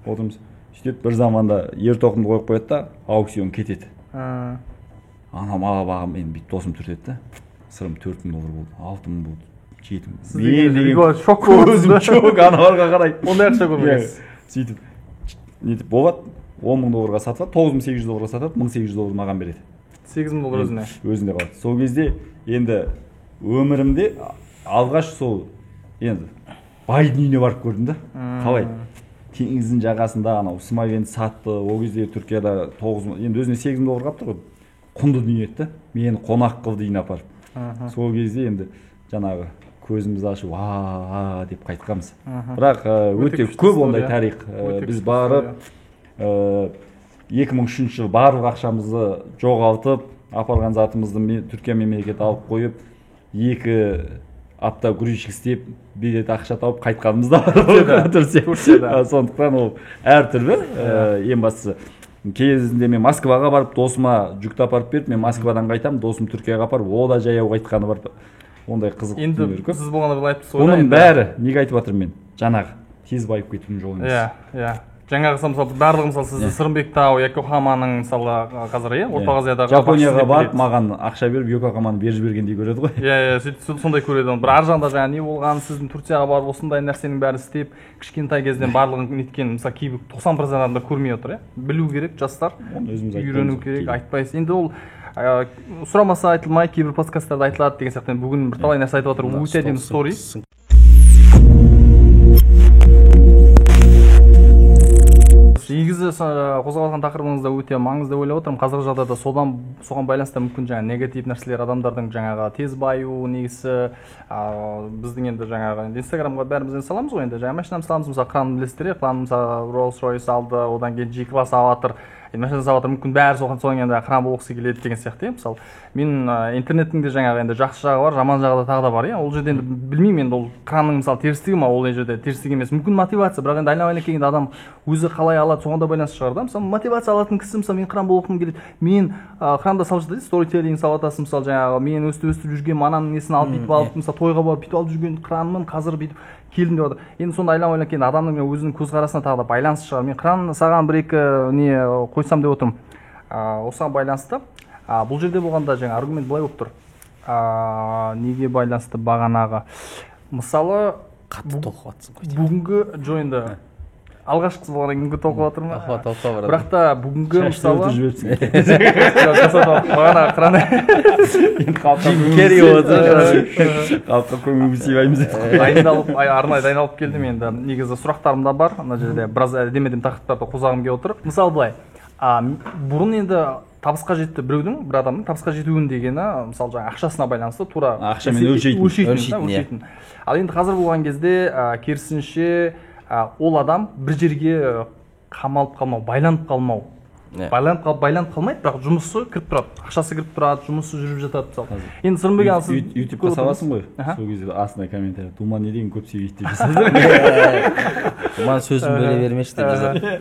Отырмыз. Сөйтеді, бір заманда ер тоқымды қойып қояды да, аукцион кетеді. Ана мала бағым, мен бүйтіп досым түртеді да. Сырым $4,000 болды, $6,000 болды, $7,000. Мен деген шок болды. Көзім шок, аналарға қарай. Ондай ақша көрмейсіз. Сөйтіп, нетіп болады, $10,000 сатып, $9,800 сатып, $1,800 маған береді. $8,000 өзіне. Өзінде қалады. Сол кезде енді өмірімде алғаш сол енді байдың үйіне барып көрдім да. Қалай? Теңіздің жағасында анау Смоленді сатты. Ол кезде Түркияда 9, енді өзіне $8,000 қапты ғой. Құнды дүние еді. Мені қонақ қылды үйіне апарып. Сол кезде енді жаңағы көзімізді ашып деп қайтқанбыз. Бірақ өте көп ондай тарих. Біз барып 2003 жылы барлық ақшамызды жоғалтып, апарған затымызды Түркия мемлекеті алып қойып, 2 апта грузчик істеп, билет ақша тауып қайтқанымыз да бар. Сондықтан ол әртүрлі. Ең бастысы кезінде мен Москваға барып, досыма жүкті апарып беріп, мен Москвадан қайтам, досым Түркияға апарып, о да жаяу қайтқаны бар. Ондай қызық дүниелер көп. Сіз болғанда бұл айтыпсыз. Оның бәрі неге айтып жатырмын мен? Жаңағы тез байып кетудің жолы емес. Иә. Жаңағы мысалы барлығы мысалы сізді Сырымбек тау, Йокохаманың мысалы қазір Орта Азиядағы Жапонияға барып маған ақша беріп Йокохаманы беріп жібергендей көреді ғой. Иә, сондай көреді. Бір ар жағында жаңа не болған, сіздің Турцияға барып осындай нәрсенің бәрі істеп, кішкентай кезден барлығын неткен, мысалы кейбір 90% адамдар көрмей отыр, білу керек, жастар үйрену керек, айтпайсыз. Енді ол сұрамаса айтылмай, кейбір подкасттарда айтылады деген сияқты. Бүгін бір талай нәрсе айтып отыр, өте әдемі стори. Негізі қозғалған тақырыбыңызда өте маңызды ойлап отырмын. Қазіргі жағдайда соған байланысты мүмкін жаңа негатив нәрселер, адамдардың жаңағы тез баю негізі, біздің енді жаңағы Инстаграмға бәріміз саламыз ғой, енді жаңа машинамызды саламыз, мысалы кран білесіздер, кран мысалы Rolls-Royce алды, одан кейін G-класс алатыр. Машина салатыр, мүмкін бәрі соған енді кран болғысы келеді деген сияқты. Мысалы мен интернеттің де жаңағы енді жақсы жағы бар, жаман жағы да тағы да бар. Ол жерде енді білмеймін, енді ол кранның мысалы терістігі ма, ол жерде терістігі емес. Мүмкін мотивация, бірақ енді айналайын келгенде адам өзі қалай алады, соған да байланысты шығар да. Мысалы мотивация алатын кісі, мысалы мен кран болғым келеді, мен кранда салып жатады, сторителлинг салып жатасың, мысалы жаңағы мен өстіп жүрген ананың несін алып бүйтіп алып, мысалы тойға барып бүйтіп алып жүрген кранмын, қазір бүйтіп келдім деп отыр. Енді сонда айналайын келгенде адамның өзінің көзқарасына тағы да байланысты шығар. Мен кран саған бір-екі не қойсам деп отырмын. Осыған байланысты бұл жерде болғанда жаңа аргумент былай болып тұр. Неге байланысты бағанағы мысалы қатты толқып жатсың ғой. Бүгінгі жойында алғашқысы болғаннан кейін толқып жатыр ма? Толқып бірақ та бүгінгі мысалы бағана кран халыққа көңіл сыйлаймыз. Арнайы дайындалып келдім енді. Негізі сұрақтарым да бар. Мына жерде біраз әдемі тақырыптарды қозғағым келіп отыр. Мысалы былай, бұрын енді табысқа жетті бір адамның табысқа жетуін дегені мысалы жаңа ақшасына байланысты тура ақшамен өлшейтін. Ал енді қазір болған кезде керісінше ол адам бір жерге қамалып қалмау, байланып қалмау. Байланып қалмайды, бірақ жұмысы кіріп тұрады, ақшасы кіріп тұрады, жұмысы жүріп жатады мысалы. Енді Сырымбек аға сіз ютубқа саласың ғой. Сол кезде астына комментарий Думан не деген көп сөйлейді деп жазады. Думан сөзін бөле бермеші деп жазады.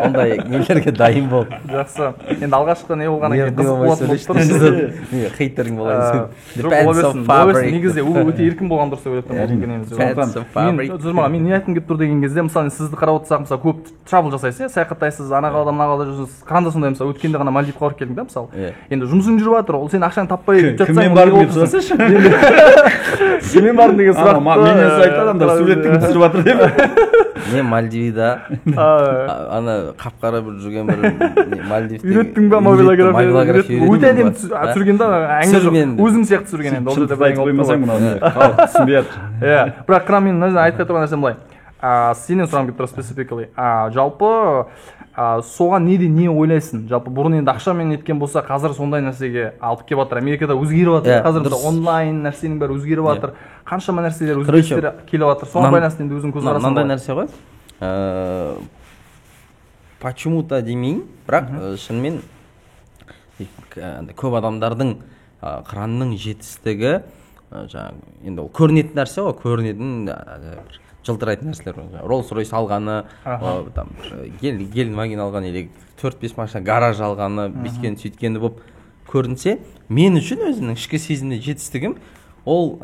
Ондай нелерге дайын бол. Жақсы. Енді алғашқы не болғаннан кейін қызық болатын болып тұр. Хейтерің болайын. Негізде ол өте еркін болған дұрыс деп ойлап мен не айтқым келіп тұр деген кезде мысалы сізді қарап отырсақ мысалы көп трабл жасайсыз, саяхаттайсыз, ана қалада мына қалада жүрсіз. Кранда сондай мысалы өткенде ғана Мальдивқа барып келдің да мысалы. Енді жұмысың жүріп жатыр, ол сен ақшаны таппай жатсаң кіммен бардың деп сұрасайшы. Кіммен бардың деген сұрақ. Менен сұрайды адамдар суреттің түсіріп жатыр деп. Мен Мальдивида ана қап-қара бір жүрген бір Мальдивте үйреттің ба мобилография? Өте әдемі түсірген да, өзің сияқты түсірген енді. Ол жерде айтып қоймасаң мынау түсінбей жатыр. Иә, бірақ кран мен айтып тұрған нәрсем былай. Сенен сұрағым келіп тұр спецификали. Жалпы соған не ойлайсың? Жалпы бұрын енді ақшамен неткен болса, қазір сондай нәрсеге алып келіп жатыр. Америкада өзгеріп жатыр. Қазір онлайн нәрсенің бәрі өзгеріп жатыр. Қаншама нәрселер өзгерістер келіп жатыр. Соған байланысты енді өзің көзқарасың. Мынандай нәрсе ғой. Почему-то демейін, бірақ шынымен көп адамдардың кранның жетістігі енді ол көрінетін нәрсе ғой, көрінетін жылтырайтын нәрселер. Rolls-Royce алғаны, Гелендваген алғаны, или 4-5 машина гараж алғаны, бүйткені сөйткені болып көрінсе, мен үшін өзімнің ішкі сезімде жетістігім ол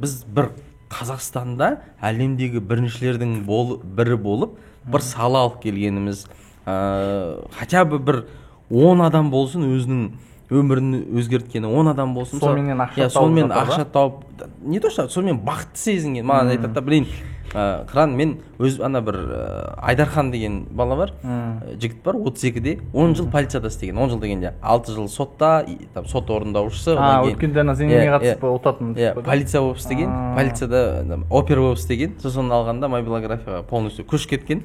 біз бір Қазақстанда әлемдегі біріншілердің бірі болып, бір сала алып келгеніміз, хотя бы бір 10 адам болсын өзінің өмірін өзгерткені 10 адам болсын, сонымен ақша тауып, не то что, сонымен бақытты сезінген. Маған айтады да, блин, кран мен өз ана бір Айдархан деген бала бар, жігіт бар, 32-де 10 жыл полицияда істеген. 10 жыл дегенде 6 жыл сотта, сот орындаушысы. Өткенде ана зеңгіге қатысып отатын. Полиция болып істеген, полицияда опер болып істеген. Сосын алғанда мобилографияға полностью көшіп кеткен.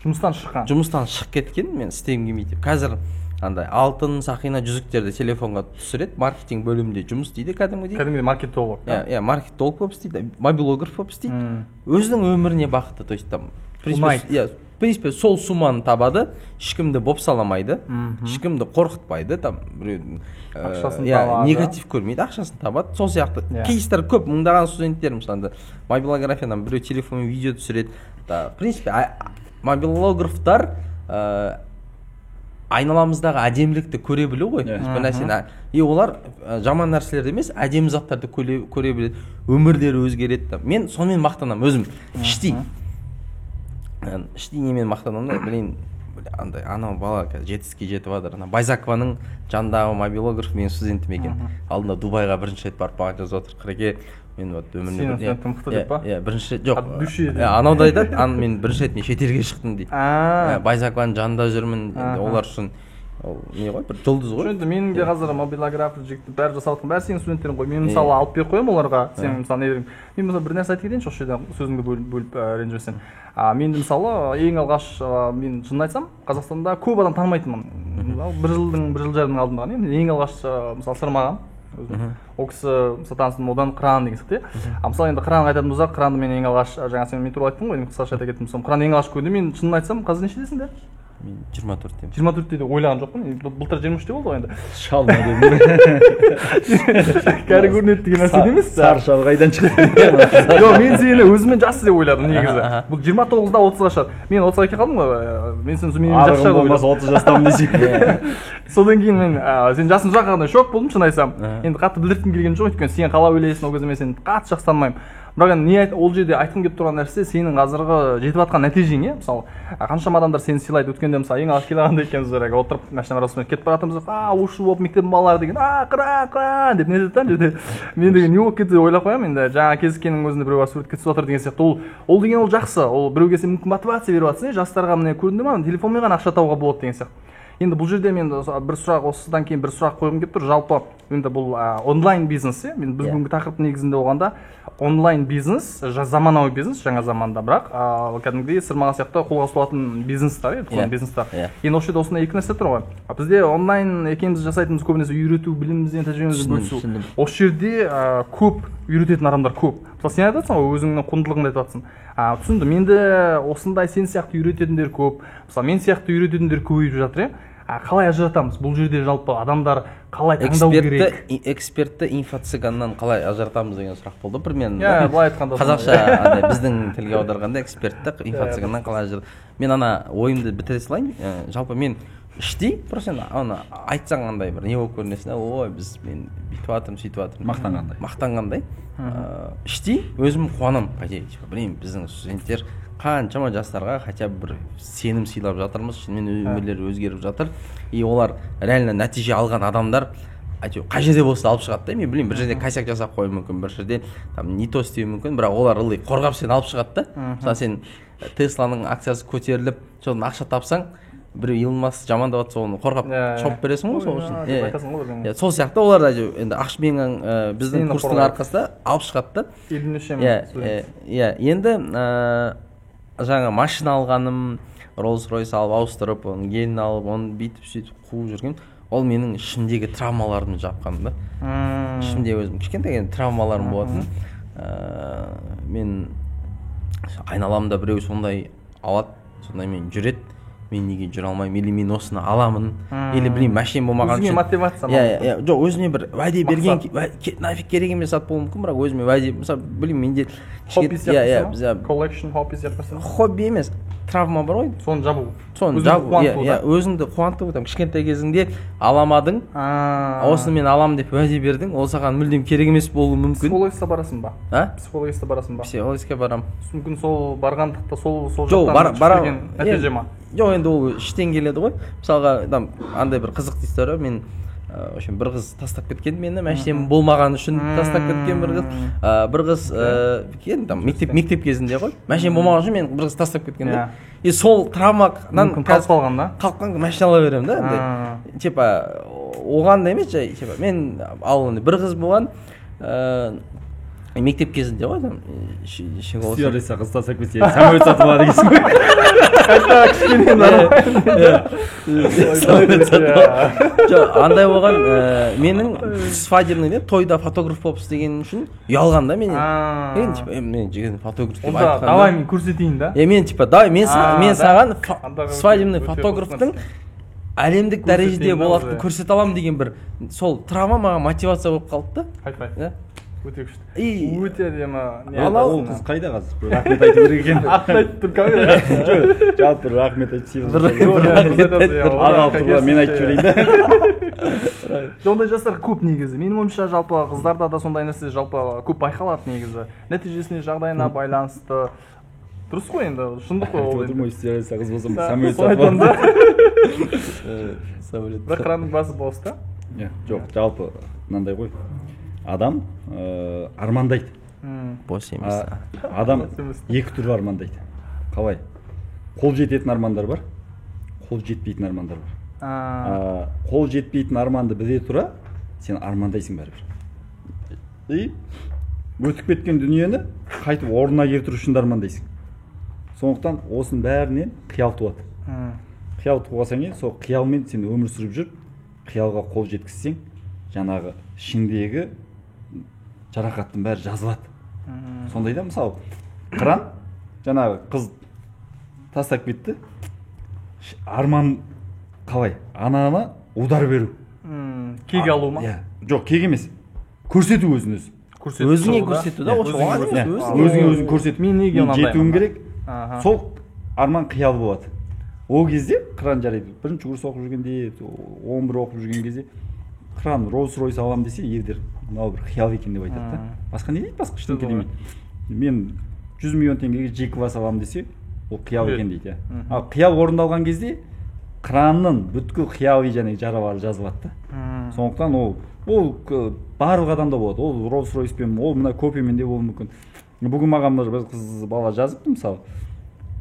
Жұмыстан шығып кеткен, мен істегім келмейді деп. Қазір андай алтын сақина жүзіктерді телефонға түсіреді, маркетинг бөлімінде жұмыс істейді кәдімгідей маркетолог. иә маркетолог болып істейді, мобилограф болып істейді, өзінің өміріне бақытты, то есть там в принципе сол сумманы табады, ешкімді бопсаламайды, ешкімді қорқытпайды, там біреудің негатив көрмейді, ақшасын табады. Сол сияқты кейстер көп, мыңдаған студенттер мысалы мобилографиядан біреу телефонмен видео түсіреді. В принципе мобилографтар айналамыздағы әдемілікті көре білу ғой. Бір нәрсені олар жаман нәрселерді емес, әдемі заттарды көре біледі, өмірлері өзгереді. Мен сонымен мақтанамын өзім. Іштей немен мақтанамын да, білейін, андай анау бала жетістікке жетіп жатыр. Байзакованың жанындағы мобилограф менің студентім екен. Алдында Дубайға бірінші рет барып маған жазып отыр. Қыреке, мен вот өмірімде сенің мықты деп па? Бірінші жоқ. Анау да айтады, мен бірінші рет шетелге шықтым дейді. Байзакованың жанында жүрмін, олар үшін ол не ғой, бір жұлдыз ғой. Енді менің де қазір мобилограф жігіт бәрі жасап жатқан, бәрі сенің студенттерің ғой. Мен мысалы алып беріп қоямын оларға. Сен мысалы мен мысалы бір нәрсе айтып кетейінші осы жерде, сөзіңді бөліп ренжімесең. Мен мысалы ең алғаш мен шынын айтсам, Қазақстанда көп адам танымайтынмын. Бір жыл жарымның алдында ең алғаш мысалы Сырым ағам, ол кісі мысалы таныстым, одан Қыран деген сияқты. Мысалы енді Қыранға айтатын болсақ, Қыранды мен ең алғаш, жаңа сен мен туралы айттың ғой, мен қысқаша айта кеттім. Қыранды ең алғаш көрдім, мен шынын айтсам, қазір нешедесіңдер? Мен 24-темін. 24-те де ойлаған жоқпын. Былтыр 23-те болды ғой енді. Шалма дедім. Кәрі көрінеді деген нәрсе емес. Сары шал қайдан шықты? Жоқ, мен сені өзіммен жас деп ойладым негізі. Бұл 29-да 30-ға шығады. Мен 30-ға келіп қалдым ғой. Мен сені менен жас шығар болмаса 30 жастамын десең. Содан кейін мен сен жасың жаққандай шок болдым, шын айтсам. Енді қатты білдірткім келген жоқ, өйткені сен қалай ойлайсың, ол кезде мен сені қатты жақсы танымаймын. Бірақ не ол жерде айтқым келіп тұрған нәрсе сенің қазіргі жетіп жатқан нәтижең, иә? Мысалы, қаншама адамдар сені сыйлайды. Өткенде мысалы ең алғаш келгенде екеуміз жаңағы отырып машина арасымен кетіп бара жатырмыз. Ушу болып мектептің балалары деген, Қыран деп не деді да жерде. Мен деген не болып кетті деп ойлап қоямын. Енді жаңа кездескеннің өзінде біреу суретке түсіп жатыр деген сияқты. Ол деген ол жақсы. Ол біреуге сен мүмкін мотивация беріп жатсың, жастарға міне көрінді ма? Телефонмен ғана ақша табуға болады деген сияқты. Енді бұл жерде мен бір сұрақ, осыдан кейін бір сұрақ қойғым келіп тұр. Жалпы енді бұл онлайн бизнес, мен біз бүгінгі тақырып негізінде болғанда онлайн бизнес, заманауи бизнес жаңа заманда, бірақ кәдімгідей Сырмаға сияқты қолға ұсталатын бизнестер, бизнестер. Енді осы жерде осындай екі нәрсе тұр ғой. Бізде онлайн екеуміз жасайтынымыз көбінесе үйрету, білімімізден, тәжірибемізден бөлісу. Осы жерде көп үйрететін адамдар көп. Мысалы сен айтасың ғой, өзіңнің құндылығыңды айтып жатсың. Түсіндім, енді осындай сен сияқты үйрететіндер көп. Мысалы мен сияқты үйрететіндер көбейіп жатыр, қалай ажыратамыз? Бұл жерде жалпы адамдар қалай таңдау керек? Экспертті инфо-цыганнан қалай ажыратамыз деген сұрақ болды. Бір мен былай айтқанда қазақша біздің тілге аударғанда экспертті инфо-цыганнан қалай ажыратамыз? Мен ана ойымды бітіре салайын. Жалпы мен іштей, просто ана айтсаң андай бір не болып көрінесің, ой мен бүйтіп жатырмын, сөйтіп жатырмын. Мақтанғандай. Іштей өзім қуанамын. Білмеймін, біздің студенттер қаншама жастарға хотя бы бір сенім сыйлап жатырмыз, шынымен өмірлері өзгеріп жатыр. И олар реально нәтиже алған адамдар қай жерде болса алып шығады да. Мен білмеймін, бір жерде косяк жасап қоюы мүмкін, бір жерде там не то істеуі мүмкін, бірақ олар ылғи қорғап сені алып шығады да. Мысалы сен Тесланың акциясы көтеріліп, содан ақша тапсаң, біреу Илон Маск жамандап жатса, оны қорғап шауып бересің ғой сол үшін. Сол сияқты олар да енді менің біздің курстың арқасында алып шығады да. Енді жаңа машина алғаным, Rolls-Royce алып ауыстырып, оның гелін алып, оны бүйтіп сөйтіп қуып жүрген, ол менің ішімдегі травмаларымды жапқан да. Ішімде өзім кішкентай травмаларым болатын. Мен айналамда біреу сондай алады, сондай мен жүреді. Мен неге жүре алмаймын, или мен осыны аламын, или білмеймін, мәшинем болмаған үшін. Өзіңе мотивация. Жоқ, өзіме бір уәде берген, нафиг керек емес зат болуы мүмкін, бірақ өзіме уәде, мысалы, білмеймін, менде хобби сияқты, коллекшн хобби сияқты. Хобби емес, травма бар ғой. Соны жабу. Өзіңді қуанту, кішкентай кезіңде аламадың, осыны мен алам деп уәде бердің, ол саған мүлдем керек емес болуы мүмкін. Психологистке барасың ба? Психологистке барасың ба? Психологистке барам. Мүмкін сол барғандықта сол жақтан шығарген нәтиже ма? Жоқ, енді ол іштен келеді ғой. Мысалға, андай бір қызықты история, мен бір қыз тастап кеткен мені, мәшинем болмаған үшін тастап кеткен бір қыз мектеп кезінде ғой, мәшинем болмаған үшін мен бір қыз тастап кеткен да. И сол травмадан қалып қалған да? Қалқан машина ала беремін да. Типа оған да емес, мен ал бір қыз болған, мектеп кезінде ғой там стюардесса қыз тастап кетсе самолет сатып алады екенсің ғой. қайта кішкене андай болған, менің свадебный деп тойда фотограф болып істеген үшін ұялған да менен. Мен жігіт фотограф деп айтқанда давай мен көрсетейін да. Мен типа давай мен саған свадебный фотографтың әлемдік дәрежеде болатынын көрсете аламын деген бір сол травма маған мотивация болып қалды да. Айтпай. Өте күшті. Өте демі. Ол қыз қайда қазір? Рахмет айту керек екен. Атын айтып тұр камера. Жалпы рахмет айтып себебі. Алып тұр, мен айтып жіберейін да. Ондай жастар көп негізі. Менің ойымша жалпы қыздарда да сондай нәрсе жалпы көп байқалады негізі. Нәтижесіне жағдайына байланысты. Дұрыс қой енді, шындық қой ол. Отырмай стюардесса қыз болсам самолет самолет. Бір қыранның басы бос та? Жоқ, жалпы мынандай ғой. Адам армандайды. Бос емес. Адам екі түрлі армандайды. Қалай? Қол жететін армандар бар, қол жетпейтін армандар бар. Қол жетпейтін арманды біле тұра, сен армандайсың бәрібір. И өтіп кеткен дүниені қайтып орнына келтіру үшін армандайсың. Сондықтан осының бәрінен қиял туады. Қиял туғасан кейін, сол қиялмен сен өмір сүріп жүріп, қиялға қол жеткізсең, жаңағы ішіңдегі жарақаттың бәрі жазылады. Сондай да, мысалы, қыран, жаңағы қыз тастап кетті. Арман қалай? Ананы удар беру. Кек алу ма? Жоқ, кек емес. Көрсету өзін өзі. Өзіңе көрсету да, өзіңе өзін көрсету. Мен жетуім керек. Сол арман қиял болады. Ол кезде қыран жарайды. Бірінші курс оқып жүргенде, 11 оқып жүрген кезде қыран Rolls-Royce аламын десе, ердер мынау бір қиял екен деп айтады да. Басқа не дейді? Басқа ештеңе демейді. Мен 100 миллион теңгеге G-класс аламын десе, ол қиял екен дейді. Ал қиял орындалған кезде қыранның бүткіл қияли және жаралары жазылады да. Сондықтан ол барлық адамда болады. Ол Rolls-Royce-пен, ол мына көпемен де болуы мүмкін. Бүгін маған бір қыз бала жазыпты, мысалы,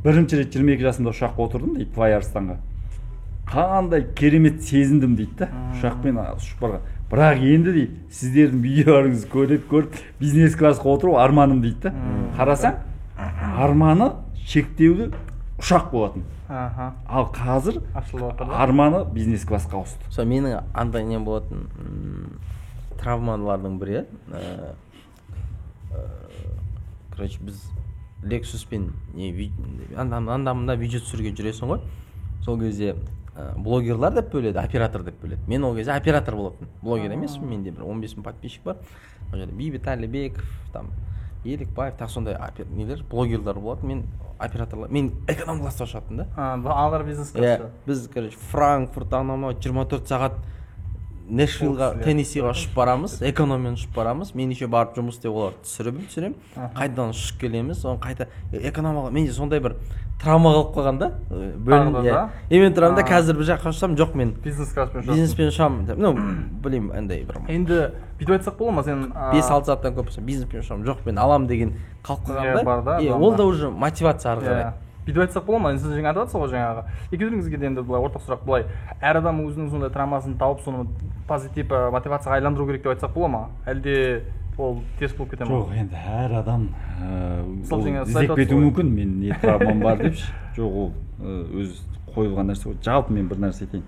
бірінші рет 22 жасымда ұшаққа отырдым дейді, Флай-Арыстанға. Қандай керемет сезіндім дейді да, ұшақпен ұшып барған. Бірақ енді дейді, сіздердің видеоларыңызды көріп, бизнес классқа отыру арманым дейді да. Қарасаң, арманы шектеулі ұшақ болатын. Ал қазір арманы бизнес классқа ауысты. Сол менің андай не болатын травмалардың бірі. Короче, біз Lexuspен анда-мында видео түсіруге жүресің ғой. Сол кезде блогерлар деп бөледі, оператор деп бөледі. Мен ол кезде оператор болатын. Блогер емеспін, менде бір 15 мың подписчик бар. Ол жерде Бейбіт Әлібеков, там Елікбаев, так сондай нелер, блогерлар болады. Мен операторлар, мен эконом класста ұшатын да. Аналар бизнес классы. Біз, короче, Франкфурттан 24 сағат Нэшвиллға, Теннессиға ұшып барамыз, экономияны ұшып барамыз. Мен еще барып жұмыс істеп оларды түсірем. Қайтадан ұшып келеміз, соны қайта экономияға, менде сондай бір травма қалып қалған да. Мен тұрамын да, қазір бір жаққа ұшсам, жоқ мен бизнеспен ұшамын. Ну, білеймін, андай бір. Енді бүйтіп айтсақ бола ма, сен 5-6 сағаттан көп бизнеспен ұшамын, жоқ мен алам деген қалып қалған да. Ол да уже мотивация ары қарай. Бүйтіп айтсақ бола ма, сіз жаңа айтыватсыз ғой жаңағы. Екеуіңізге де енді былай ортақ сұрақ былай, әр адам өзінің сондай травмасын тауып, соны позитив мотивацияға айландыру керек деп айтсақ бола ма? Әлде ол теріс болып кете ма? Жоқ, енді әр адам іздеп кетуі мүмкін, мен не травмам бар депші. Жоқ, ол өз қойылған нәрсе ғой. Жалпы мен бір нәрсе айтайын.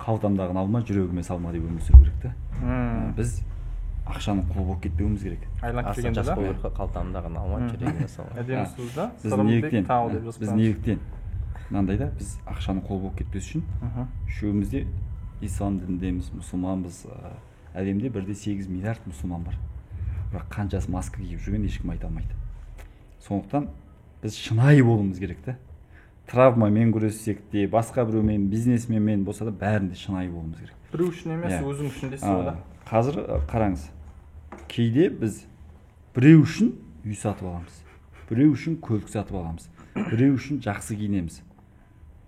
Қалтамдағын алма, жүрегіме салма деп өмір сүру керек та. Біз ақшаның құлы болып кетпеуіміз керек. Айланып келгенде да? Қалтамдағын алма, жүрегіме салма. Әдемі сөз да? Біз неліктен? Мынандай да, біз ақшаның құлы болып кетпес үшін үшеумізде ислам дініндеміз, мұсылманбыз. Әлемде 1,8 миллиард мұсылман бар. Бірақ қаншасы маска киіп жүрген ешкім айта алмайды. Сондықтан біз шынайы болуымыз керек та. Травмамен күрессек те, басқа біреумен, бизнесменмен болса да бәрінде шынайы болуымыз керек. Біреу үшін емес, өзің үшін дейсіз ғой да. Қазір қараңыз, кейде біз біреу үшін үй сатып аламыз, біреу үшін көлік сатып аламыз, біреу үшін жақсы киінеміз.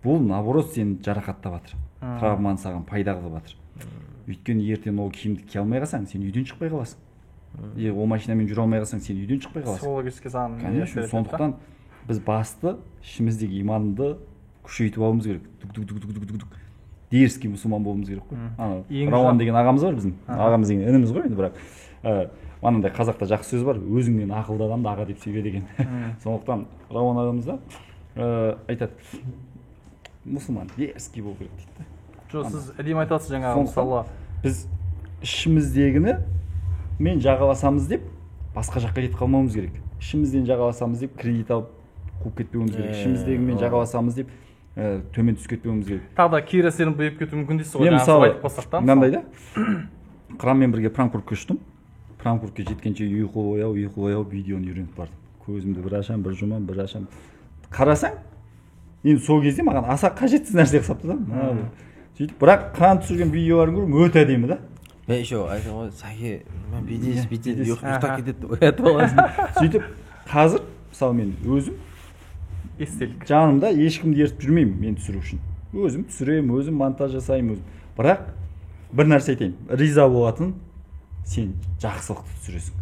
Бұл наоборот сені жарақаттап жатыр, травманы саған пайда қылып жатыр. Өйткені ертең ол киімді кие алмай қалсаң, сен үйден шықпай қаласың. Ол машинамен жүре алмай қалсаң, сен үйден шықпай қаласың. Психологически саған. Конечно, сондықтан біз басты ішіміздегі иманды күшейтіп алуымыз керек. Дерзкий мұсылман болуымыз керек қой. Рауан деген ағамыз бар біздің. Ағамыз деген ініміз ғой енді, бірақ анандай қазақта жақсы сөз бар, өзіңнен ақылды адамды аға деп сөйле деген. Сондықтан Рауан ағамыз да айтады, мұсылман дерзкий болу керек дейді. Жоқ, сіз әдемі айтасыз жаңағы мысалы біз ішіміздегіні мен жағаласамыз деп басқа жаққа кетіп қалмауымыз керек. Ішімізден жағаласамыз деп кредит алып қуып кетпеуіміз керек. Ішіміздегімен жағаласамыз деп төмен түсіп кетпеуіміз керек. Тағы да кері әсерін беріп кетуі мүмкін дейсіз ғой. Мысалы мынандай да, Қыранмен бірге Франкфуртқа ұштым. Франкфуртқа жеткенше ұйқы ояу видеоны үйреніп бардым. Көзімді бір ашам, бір жұмам, бір ашам. Қарасаң, енді сол кезде маған аса қажетсіз нәрсе қылып да. Сөйтіп, бірақ қыран түсірген видеоларын көріп өте әдемі да. Еще айтып ғой, Сәке, мен бүйтеді, ұйықтап кетеді, оятып аласың. Сөйтіп, қазір мысалы мен өзім естелік. Жанымда ешкімді ертіп жүрмеймін мен түсіру үшін. Өзім түсіремін, өзім монтаж жасаймын өзім. Бірақ бір нәрсе айтайын, риза болатын сен жақсылықты түсіресің.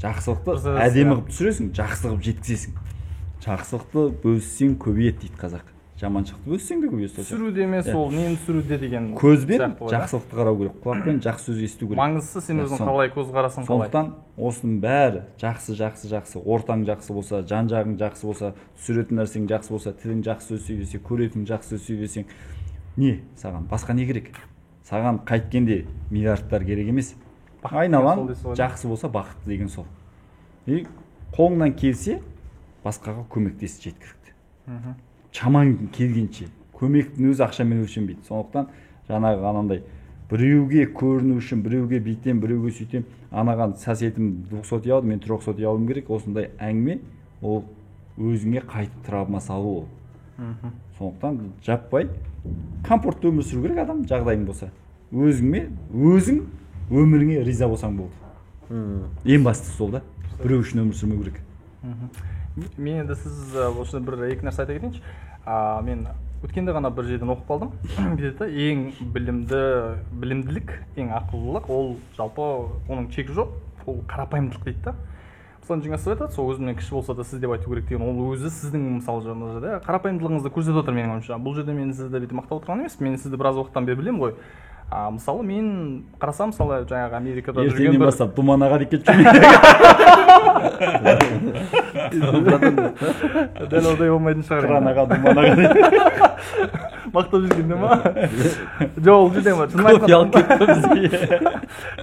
Жақсылықты әдемі қылып түсіресің, жақсы қылып жеткізесің. Жақсылықты бөліссең көбейеді дейді қазақ. Жаманшылықты бөліссең де көбейеді. Түсіруде емес, ол нені түсіруде деген. Көзбен жақсылықты қарау керек, құлақпен жақсы сөз есту керек. Маңыздысы сен өзің қалай көзқарасың қалай. Сондықтан осының бәрі жақсы, ортаң жақсы болса, жан-жағың жақсы болса, түсіретін нәрсең жақсы болса, тілің жақсы сөз сөйлесе, көретін жақсы сөз сөйлесең, не саған басқа не керек? Саған қайткенде миллиардтар керек емес. Айналаң жақсы болса бақытты деген сол. Қолыңнан келсе басқаға көмектес жеткілікті. Шамаң келгенше көмектің өзі ақшамен өлшенбейді. Сондықтан жаңағы анандай біреуге көріну үшін, біреуге бүйтем, біреуге сөйтем, анаған сәсетім 200 алды, мен 300 алуым керек. Осындай әңгіме ол өзіңе қайтып травма салу ол. Сондықтан жаппай комфортты өмір сүру керек адам, жағдайың болса. Өзің өміріңе риза болсаң болды. Ең бастысы сол да. Біреу үшін өмір сүрмеу керек. Мен енді сіз осы бір екі нәрсе айта кетейінші. Мен өткенде ғана бір жерден оқып қалдым. Дейді, ең білімділік, ең ақылдылық, ол жалпы оның шегі жоқ, ол қарапайымдылық дейді да. Мысалы жаңа сіз айтады, сол өзімнен кіші болса да сіз деп айту керек деген, ол өзі сіздің мысалы жаңағы қарапайымдылығыңызды көрсетіп отыр менің ойымша. Бұл жерде мен сізді бүйтіп мақтап отырған емес, мен сізді біраз уақыттан бері білемін ғой. Мысалы мен қарасам, мысалы жаңағы Америкада жүрген бір бастап думанаға деп кетіп жүрмейді. Дәл одай болмайтын шығар. Қыранаға думанаға мақтап жүргенде ма? Жоқ, ол жерде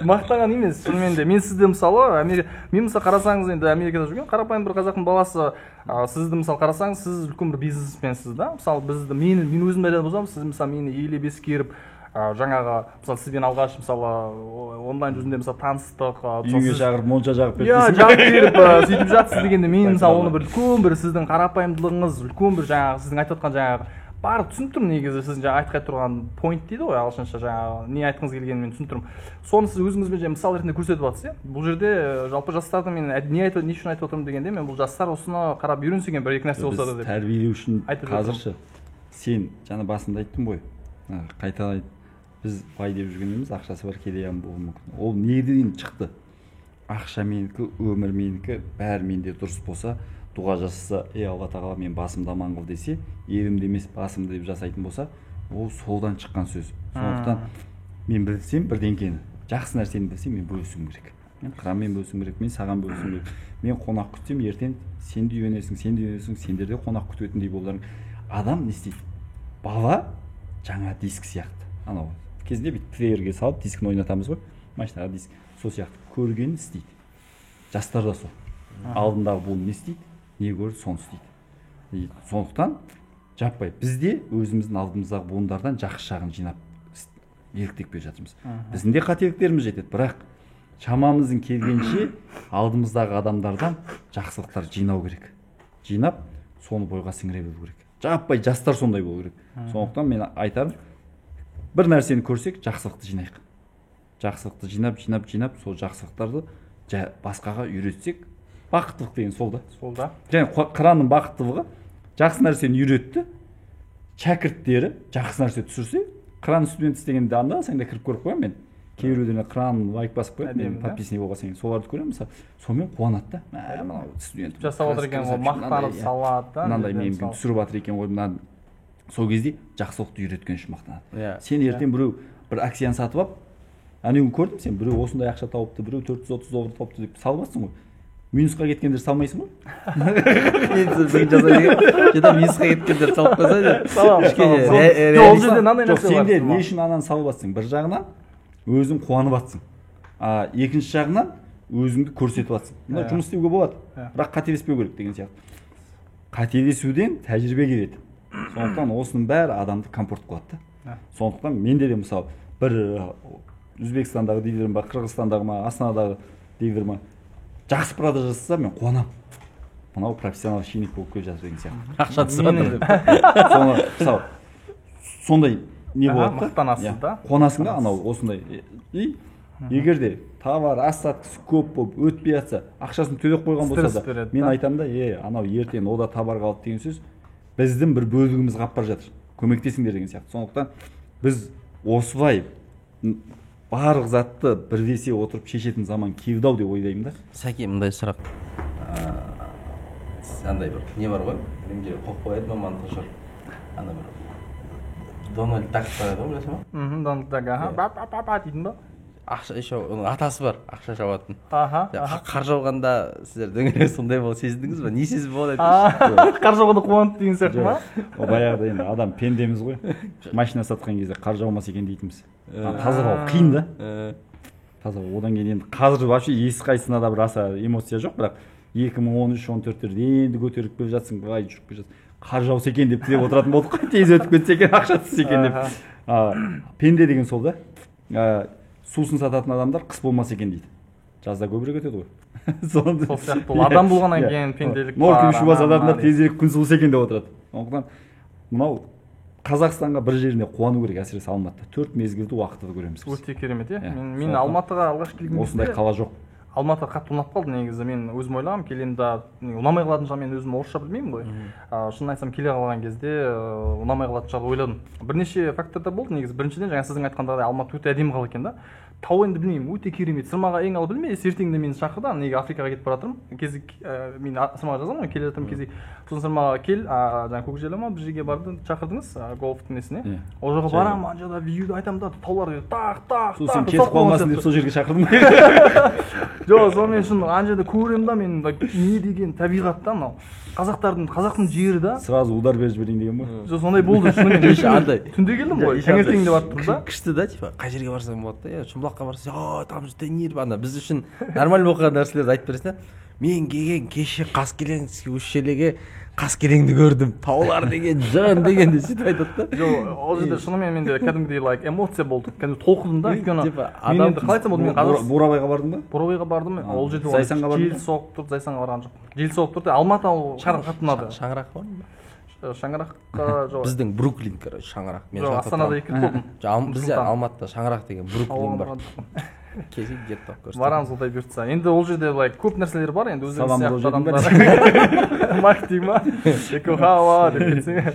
мақтаған емес. Шынымен де мен сізді мысалы мен мысалы қарасаңыз енді Америкада жүрген қарапайым бір қазақтың баласы, сізді мысалы қарасаңыз, сіз үлкен бір бизнесменсіз да. Мысалы бізді мен өзім айтатын болсам, сіз мысалы мені елеп ескеріп жаңағы мысалы сізбен алғаш мысалы онлайн жүзінде мысалы таныстық, үйге шақырып монша жағып беріп, иә жағып беріп сөйтіп жатсыз дегенде мен мысалы оны бір үлкен бір сіздің қарапайымдылығыңыз, үлкен бір жаңағы сіздің айтып отқан жаңағы барлық түсініп тұрмын негізі сіздің жаңағы айтқай тұрған point дейді ғой ағылшынша, жаңағы не айтқыңыз келгенін мен түсініп тұрмын. Соны сіз өзіңізбен мысал ретінде көрсетіп жатсыз, иә. Бұл жерде жалпы жастарды мен не үшін айтып отырмын дегенде мен бұл жастар осыны қарап үйренсе екен бір екі нәрсе болса да деп. Тәрбиелеу үшін қазірші сен жаңа басында айттым ғой, қайталайды. Біз бай деп жүргеніміз ақшасы бар кедей адам болуы мүмкін. Ол неден шықты? Ақша менікі, өмір менікі, бәрі менде дұрыс болса, дұға жасаса, Алла тағала мен басымды аман қыл десе, елімді емес басымды деп жасайтын болса, ол солдан шыққан сөз. Сондықтан мен білсем бірдеңкені, жақсы нәрсені білсем, мен бөлісуім керек. Мен қыранмен бөлісуім керек, мен саған бөлісуім керек. Мен қонақ күтсем, ертең сен де үйренесің, сендер де қонақ күтетіндей боларың. Адам не істейді? Бала жаңа диск сияқты. Анау кезінде бүйтіп плеерге салып дискін ойнатамыз ғой, машинаға диск. Сол сияқты көргенін істейді. Жастар да сол. Алдындағы буын не істейді? Не көрді, соны істейді. Сондықтан жаппай бізде өзіміздің алдымыздағы буындардан жақсы жағын жинап еліктеп келе жатырмыз. Біздің де қателіктеріміз жетеді, бірақ шамамыздың келгенше алдымыздағы адамдардан жақсылықтар жинау керек. Жинап, соны бойға сіңіре білу керек. Жаппай жастар сондай болу керек. Сондықтан мен айтарым, бір нәрсені көрсек, жақсылықты жинайық. Жақсылықты жинап, сол жақсылықтарды басқаға үйретсек, бақыттылық деген сол да. Сол да. Және қыранның бақыттылығы жақсы нәрсені үйретті, шәкірттері жақсы нәрсе түсірсе, қыран студент істегенде анда-саңда да кіріп көріп қоямын мен. Кейбіреулеріне қыран лайк басып қояды, мен подписный болғасын кейін соларды көремін, мысалы, сонымен қуанады да. Мынау студент жасап отыр екен ғой, мақтанып салады да. Мынандай мен түсіріп жатыр екен ғой, мына сол кезде жақсылықты үйреткен үшін мақтанады. Сен ертең біреу бір акцияны сатып алып, анеуін көрдім сен біреу осындай ақша тауыпты, біреу 430 доллар тауыпты деп салбассың ғой. Минусқа кеткендер салмайсың ғой. Мен жаза минусқа кеткендер салып қойса саламын. Ол жерде мынандай нәрсе бар. Сенде не үшін ананы салып жатсың? Бір жағынан өзің қуанып жатсың. Екінші жағынан өзіңді көрсетіп жатсың. Мына жұмыс істеуге болады, бірақ қателеспеу керек деген сияқты. Қателесуден тәжірибе келеді. Сондықтан осының бәрі адамды комфорт қылады. Сондықтан менде де мысалы бір Өзбекстандағы дилерім бар, Қырғызстандағы ма, Астанадағы дилер ма жақсы продажа жасаса мен қуанамын. Мынау профессионал шенек болып келе жатыр деген сияқты. ақша түсіп жатыр деп. Соны мысалы сондай не болады да? Мақтанасыз да. Қуанасың да анау осындай. И егер де товар остаткысы көп болып өтпей жатса, ақшасын төлеп қойған болса да, мен айтамын да, анау ертең ода товар қалды деген сөз біздің бір бөлігіміз қалып бара жатыр. Көмектесіңдер деген сияқты. Сондықтан біз осылай барлық затты бірлесе отырып шешетін заман келді ау деп ойлаймын да. Сәке, мындай сұрақ. Андай бір не бар ғой? Менде қойып қояды мамандығы. Ана бір Дональд Дак бар еді, білесің ба? Дональд Дак, ба дейтін ба? Ақша еще оның атасы бар, ақша жауатын. Қар жауғанда сіздер дөңгелек сондай болып сезіндіңіз ба? Не сезім болады? Қар жауғанда қуанып деген сияқты ма? О баяғыда енді адам пендеміз ғой. Машина сатқан кезде қар жаумас екен дейтінбіз. Қазір ол қиын да. Қазір одан кейін енді қазір вообще ешқайсысына да бір аса эмоция жоқ, бірақ 2013-14-терде енді көтеріп келе жатсың, былай жүріп келе жатсың. Қар жауса екен деп тілеп отыратын болдық қой, тез өтіп кетсе екен, ақша түссе екен деп. Пенде деген сол да. Сусын сататын адамдар қыс болмас екен дейді. Жазда көбірек өтеді ғой. Сол сияқты адам болғаннан кейін пенделік бар. Норкин шуба сататындар тезірек күн суыса екен деп отырады. Сондықтан мынау Қазақстанға бір жеріне қуану керек, әсіресе Алматыда. 4 мезгілді уақытты көреміз. Өте керемет, мен Алматыға алғаш келген кезде осындай қала жоқ. Алматы қатты ұнап қалды негізі. Мен өзім ойлағам, келемді ұнамай қалатын жағын мен өзім орысша білмеймін ғой. Шынын айтсам, келе қалған кезде ұнамай қалатын жағын ойладым. Бірнеше факторда болды негізі. Біріншіден жаңа сіздің айтқандағыдай Алматы өте әдемі қала екен да. Тау енді білмеймін, өте керемет. Сырмаға ең алып білмейсіз, ертеңінде мені шақырды, неге Африкаға кетіп бара жатырмын. Кезек мен Сырмаға жазамын ғой, келе жатырмын кезек. Сосын Сырмаға кел, жаңа Көкжайлау ма бір жерге барды, шақырдыңыз, голфтың несіне. Ол жаққа барамын, ана жерде вьюді айтамын да, таулар тақ. Сосын кетіп қалмасын деп сол жерге шақырдым. Жоқ, сонымен шын ана жерде көремін да, мен не деген табиғат та мынау. Қазақтың жері да. Сразу удар беріп жіберейін деген ба? Жоқ, сондай болды шынымен. Түнде келдім ғой, таңертеңінде барып тұрдым да. Күшті да, типа, қай жерге барсаң болады да, Шымбұлаққа барсаң, там же тренер бар. Біз үшін нормаль болған нәрселерді айтып бересің да. Мен келген кеше Қаскелеңский ущельеге Қаскелеңді көрдім, таулар деген, жан дегенде сөйтіп айтады да. Жоқ, ол жерде шынымен менде кәдімгідей эмоция болды. Кәдімгі толқыдым да, өйткені мен енді қалай айтсам, мен қазір Бурабайға бардың ба? Бурабайға бардым. Ол жерде Зайсанға бардың ба? жел соғып тұрды, Зайсанға барған жоқ. Жел соғып тұрды. Алматы ол қатты ұнады. Шаңырақ бар ма? Шаңыраққа жоқ. Біздің Бруклин, короче, шаңырақ. Жоқ, Астанада 2 рет болдым. Жоқ, бізде Алматыда шаңырақ деген Бруклин бар. Кезек где-то көрсетеді. Барамыз олай бұйыртса. Енді ол жерде көп нәрселер бар, енді өздеріңіз сияқты адамдар. Маркетинг ма? Экохауа деп кетсең.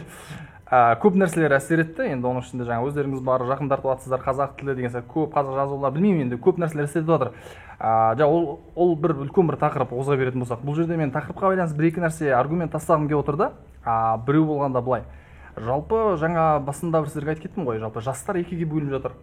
Көп нәрселер әсер етті. Енді оның ішінде жаңа өздеріңіз бар, жақындартып жатсыздар, қазақ тілі деген сияқты көп қазақ жазулар, білмеймін енді көп нәрселер әсер етіп жатыр. Ол бір үлкен бір тақырып қозға беретін болсақ, бұл жерде мен тақырыпқа байланысты бір-екі нәрсе аргумент тастағым келіп отыр да. Біреу болғанда былай. Жалпы жаңа басында бір сіздерге айтып кеттім ғой, жалпы жастар екіге бөлініп жатыр.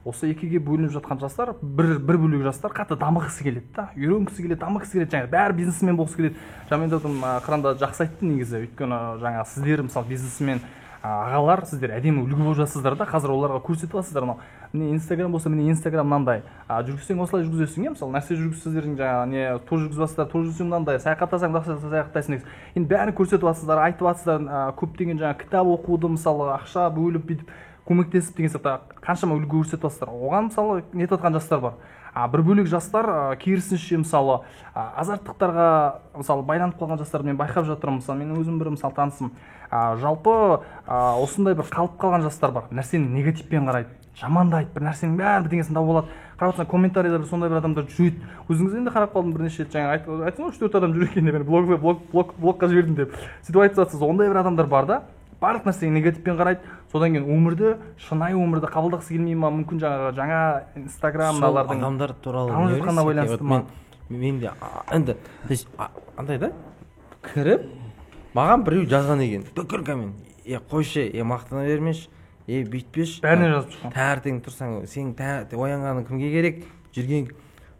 Осы екіге бөлініп жатқан жастар, бір бөлек жастар қатты дамығысы келеді да, үйренгісі келеді, дамығысы келеді, жаңа бәрі бизнесмен болғысы келеді. Жаңа мен айтып қыранда жақсы айтты негізі, өйткені жаңа сіздер мысалы бизнесмен ағалар, сіздер әдемі үлгі болып жатсыздар да, қазір оларға көрсетіп жатсыздар. Міне Инстаграм болса, міне Инстаграм мынандай, жүргізсең осылай жүргізесің, мысалы нәрсе жүргізсеңдердің жаңа не тур жүргізіп жатсыздар, тур жүргізсең мынандай, саяхаттасаң саяхаттайсың негізі. Енді бәрін көрсетіп жатсыздар, айтып жатсыздар, көптеген жаңа кітап оқуды мысалы ақша бөліп бүйтіп көмектесіп деген сияқты қаншама үлгі көрсетіп жатсыздар. Оған мысалы нетіп жатқан жастар бар. Бір бөлек жастар керісінше мысалы азарттықтарға мысалы байланып қалған жастарды мен байқап жатырмын. Мысалы мен өзім бір мысалы танысым. Жалпы осындай бір қалып қалған жастар бар. Нәрсені негативпен қарайды, жамандайды, бір нәрсенің бәрі бірдеңесін тауып алады. Қарап отырсаң комментарийда сондай бір адамдар жүреді. Өзіңіз енді қарап қалдым бірнеше рет жаңа айттым ғой 3-4 адам жүр екен деп мен блогқа жібердім деп. Сөйтіп айтып жатсыз, ондай бір адамдар бар да. Барлық нәрсеге негативпен қарайды. Содан кейін өмірді, шынайы өмірді қабылдағысы келмей ма, мүмкін жаңа Инстаграмдағылардың адамдар туралы танып жатқанына байланысты ма? Мен де енді андай да кіріп маған біреу жазған екен. Дүкір коммент. Қойшы, мақтана бермеші. бүйтпеші, бәріне жазып шыққан. таңертең тұрсаң сен оянғаның кімге керек, жүрген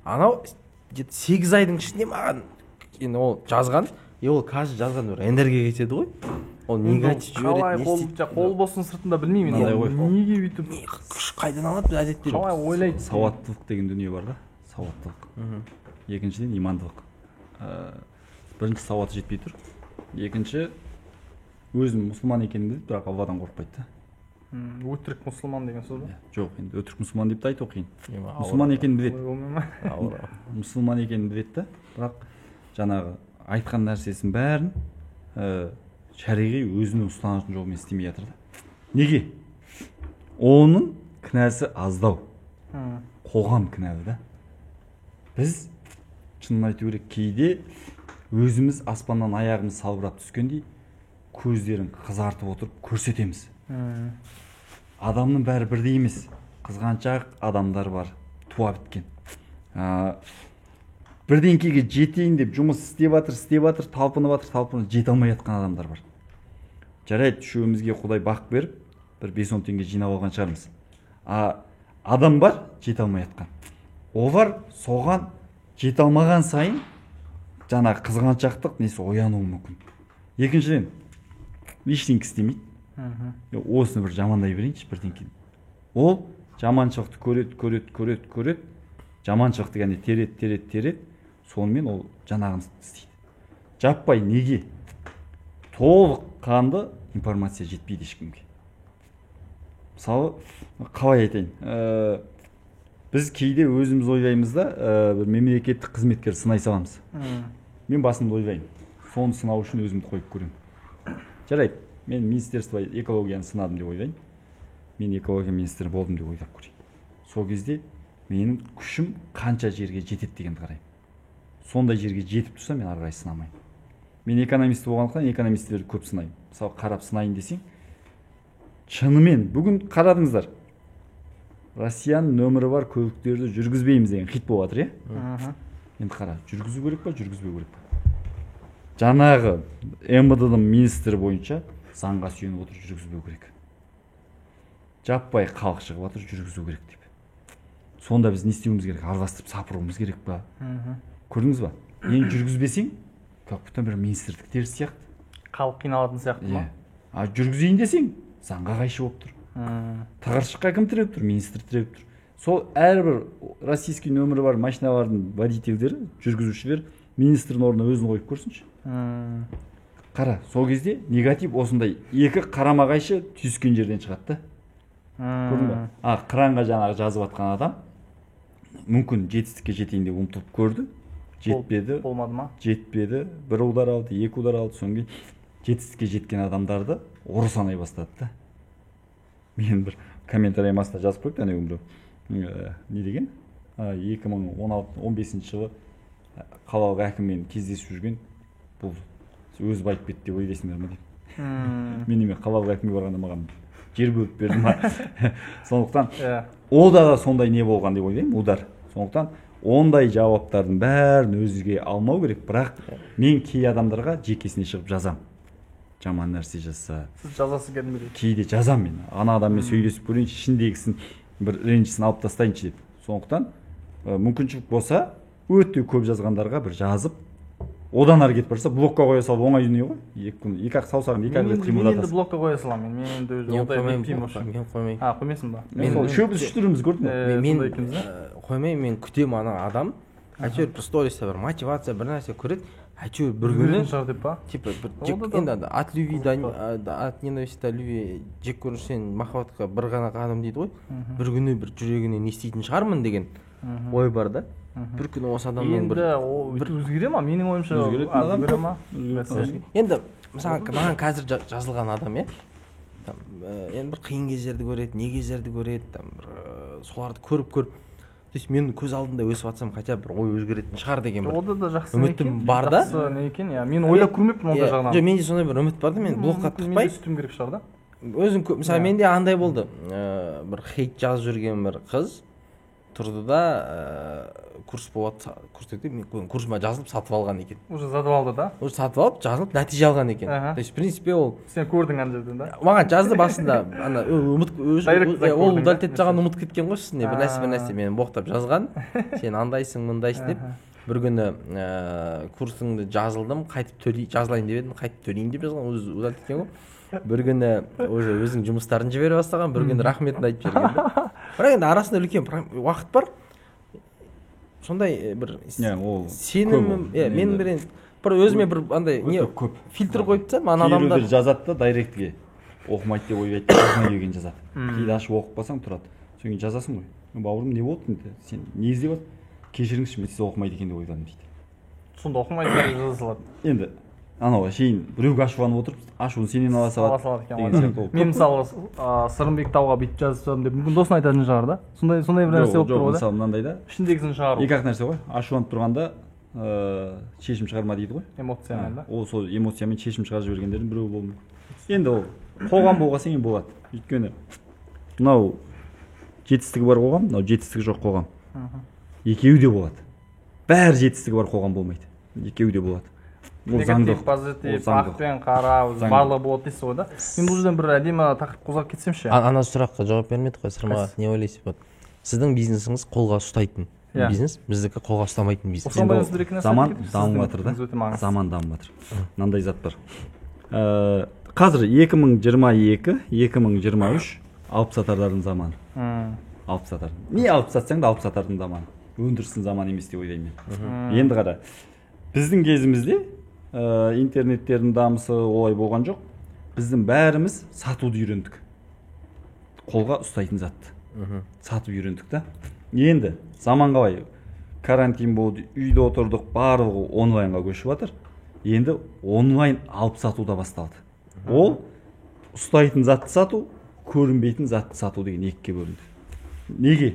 анау 8 айдың ішінде маған енді ол жазған, ол каждый жазған бір энергия кетеді ғой, ол негатив қалай қол босын сыртында білмеймін неге бүйтіп күш қайдан алады біз әдетте, қалай ойлайды. Сауаттылық деген дүние бар да, сауаттылық. Екіншіден имандылық. Бірінші сауаты жетпей тұр, екінші өзім мұсылман екенін біледі, бірақ Алладан қорықпайды да. Өтірік мұсылман деген сөз ба? Жоқ, енді өтірік мұсылман деп те айту қиын. Мұсылман екенін біледі. Мұсылман екенін біледі да, бірақ жаңағы айтқан нәрсесін бәрін шариғи өзінің ұстанатын жолымен істемей жатыр да. Неге? Оның кінәсі аздау. Қоғам кінәлі да. Біз шынын айту керек, кейде өзіміз аспаннан аяғымыз салбырап түскендей көздерін қызартып отырып көрсетеміз. Адамның бәрі бірдей емес, қызғаншақ адамдар бар, туа біткен. Бірдеңкеге жетейін деп жұмыс істеп жатыр, талпынып жете алмай жатқан адамдар бар. Жарайды, үшеумізге Құдай бақ беріп, бір 5-10 теңге жинап алған шығармыз. Адам бар, жете алмай жатқан. Олар соған жете алмаған сайын жаңа қызғаншақтық несі оянуы мүмкін. Екіншіден, ештеңе істемейді. Осыны бір жамандай берейінші бірдеңке. Ол жаманшылықты көреді, жаманшылықты яғни терет, сонымен ол жанағын істейді. Жаппай неге? Толық қанды информация жетпейді ешкімге. Мысалы, қалай айтайын? Біз кейде өзіміз ойлаймыз да, бір мемлекеттік қызметкер сынай саламыз. Мен басымды ойлаймын. Соны сынау үшін өзімді қойып көремін. Жарайды, мен министерство экологияны сынадым деп ойлайын. Мен экология министрі болдым деп ойлап көрейін. Сол кезде менің күшім қанша жерге жетеді дегенді қараймын. Сондай жерге жетіп тұрса, мен ары қарай сынамаймын. Мен экономист болғандықтан экономистерді көп сынаймын. Мысалы, қарап сынайын десең, шынымен бүгін қарадыңыздар. Россияның нөмірі бар көліктерді жүргізбейміз деген хит болып жатыр, иә? Енді қара, жүргізу керек па, жүргізбеу керек па? Жаңағы МВД-ның министрі бойынша заңға сүйеніп отыр, жүргізбеу керек. Жаппай халық шығып жатыр, жүргізу керек деп. Сонда біз не істеуіміз керек? Араластырып сапыруымыз керек па? Көрдіңіз ба? Енді жүргізбесең, как будто бір министрлік теріс сияқты. Халық қиналатын сияқты ма? Жүргізейін десең, заңға қайшы болып тұр. Тығыршыққа кім тіреп тұр? Министр тіреп тұр. Сол әрбір российский нөмірі бар машиналардың водительдері, жүргізушілер министрдің орнына өзін қойып көрсінші. Қара, сол кезде негатив осындай екі қарама қайшы түйіскен жерден шығады да. Көрдің ба? Қыранға жаңағы жазып атқан адам мүмкін жетістікке жетейін деп ұмтылып көрді. Жетпеді. Болмады ма? Жетпеді. Бір удар алды, екі удар алды. Соңғы жетістікке жеткен адамдарды ұры санай бастады да. Мен бір комментарийім астына жазып қойыпты, әне біреу. Не деген? 2015 жылы қалалық әкіммен кездесіп жүрген, бұл өзі байып кетті деп ойлайсыңдар ма деп. Мен неме қалалық әкімге барғанда маған жер бөліп берді ма? Сондықтан ол да сондай не болған деп ойлаймын, удар. Сондықтан ондай жауаптардың бәрін өзіге алмау керек, бірақ мен кей адамдарға жекесіне шығып жазам. Жаман нәрсе жазса. Сіз жазасы келмейді. Кейде жазам мен. Ана адаммен сөйлесіп көрейінші, ішіндегісін бір ренжісін алып тастайыншы деп. Сондықтан мүмкіншілік болса, өте көп жазғандарға бір жазып, одан ары кетіп барса, блокқа қоя салып оңай дүние ғой. Екі-ақ саусағын екі-ақ рет қимылдатасың. Мен енді блокқа қоя саламын. Мен енді өзі ондай білмеймін. Мен қоймаймын. Қоймайсың ба? Мен үшеуміз үш түріміз көрдің бе? Мен қоймаймын, мен күтемін ана адам. Әйтеуір бір стористе бір мотивация, бір нәрсе көреді. Әйтеуір бір күні деп па? Типа енді от любви от ненависти до любви жек көріштен махаббатқа бір ғана қадам дейді ғой. Бір күні бір жүрегіне не істейтін шығармын деген ой бар да. Бір күні осы адамның бір өзгере ма? Менің ойымша өзгере ма? Енді мысалы маған қазір жазылған адам, иә, енді бір қиын кездерді көреді, не кездерді көреді, соларды көріп то есть мен көз алдында өсіп жатсам хотя бір ой өзгеретін шығар деген бір үмітім бар да. Не екен, мен ойлап көрмеппін ондай жағынан. Жоқ, менде сондай бір үміт бар да, мен блокқа тықпай сүтім керек шығар да. Өзім мысалы менде андай болды, бір хейт жазып жүрген бір қыз тұрды да курс болады, курс дейді, курсыма жазылып сатып алған екен. Уже сатып алды да? Уже сатып алып, жазылып нәтиже алған екен. То есть, в принципе, ол Сен көрдің ана жерден да? маған жазды басында, ана ол удалить етіп жағын ұмытып кеткен ғой үстіне, бір нәрсе мені боқтап жазған, сен андайсың, мындайсың деп. Бір күні курсыңды жазылдым, қайтып жазылайын деп едім, қайтып төлейін деп жазған, өзі удалить еткен ғой. Бір күні уже өзінің жұмыстарын жібере бастаған, бір күні рахметін айтып жіберген да. Бірақ енді арасында үлкен уақыт бар. Сондай бір сенім, мен бір өзіме бір андай не фильтр қойып тастадым, ана адамдар кейбіреулер жазады да дайректіге оқымайды деп ойбайды оқымай деген жазады. Кейде ашып оқып қалсаң тұрады. Содан кейін жазасың ғой, бауырым не болды енді, сен не іздеп жатсың? Кешіріңізші, мен сіз оқымайды екен деп ойладым дейді. Сонда оқымайды деп жаза салады. Енді анау шейін біреуге ашуланып отырып, ашуын сенен ала салады деген сияқты. Мен мысалы Сырымбек тауға бүйтіп жазсам деп мүмкін досына айтатын шығар да. Сондай бір нәрсе болып тұр ғой да. Мысалы мынандай да. Ішіндегісін шығару. Екі ақ нәрсе ғой. Ашуланып тұрғанда шешім шығарма дейді ғой. Эмоциямен да. Ол сол эмоциямен шешім шығарып жібергендердің біреуі болуы мүмкін. Енді ол қоғам болған соң болады. Өйткені мынау жетістігі бар қоғам, мынау жетістігі жоқ қоғам. Екеуі де болады. Бәрі жетістігі бар қоғам болмайды. Екеуі де болады. Негатив, позитив, ақ пен қара, барлығы болады дейсіз ғой да. Мен бұл жерден бір әдемі тақырып қозғап кетсемші. Ана сұраққа жауап бермедік қой, Сырмаға. Не ойлайсыз болады? Сіздің бизнесіңіз қолға ұстайтын бизнес, біздікі қолға ұстамайтын бизнес. Заман дамып жатыр да. Заман дамып жатыр. Мынандай зат бар. Қазір 2022-2023 алып сатарлардың заманы. Алып сатар. Не алып сатсаң да алып сатардың заманы. Өндірістің заманы емес деп ойлаймын мен. Енді қара, біздің кезімізде интернеттердің дамысы олай болған жоқ. Біздің бәріміз сатуды үйрендік. Қолға ұстайтын затты. Сатып үйрендік та. Енді заман қалай? Карантин болды, үйде отырдық, барлығы онлайнға көшіп жатыр. Енді онлайн алып сату да басталды. Ол ұстайтын затты сату, көрінбейтін затты сату деген екіге бөлінді. Неге?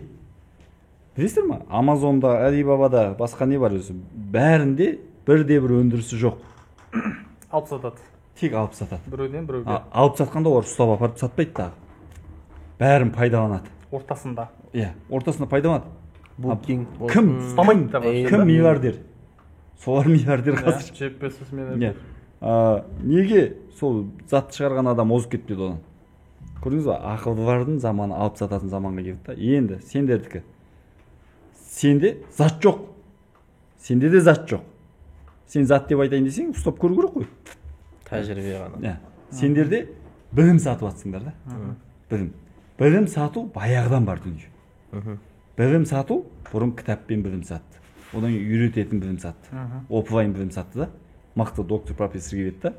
Білесіздер ма? Амазонда, Алибабада, басқа не бар өзі? Бәрінде бірде-бір өндірісі жоқ. Алып сатады. Тек алып сатады. Біреуден біреуге. Алып сатқанда олар ұстап апарып сатпайды дағы. Бәрін пайдаланады. Ортасында. Иә, ортасында пайдаланады. Кім ұстамайды? Кім миллиардер? Солар миллиардер қазір. Джефф Безос миллиардер. Неге сол затты шығарған адам озып кетпеді одан? Көрдіңіз ба? Ақылдылардың заманы алып сататын заманға келді да. Енді сендердікі. Сенде зат жоқ. Сенде де зат жоқ. Сен зат деп айтайын десең, ұстап көру керек қой. Тәжірибе ғана. Сендерде білім сатып жатсыңдар да. Білім сату баяғыдан бар дүние. Білім сату бұрын кітаппен білім сатты. Одан үйрететін білім сатты. Офлайн білім сатты да. Мықты доктор профессор келеді да,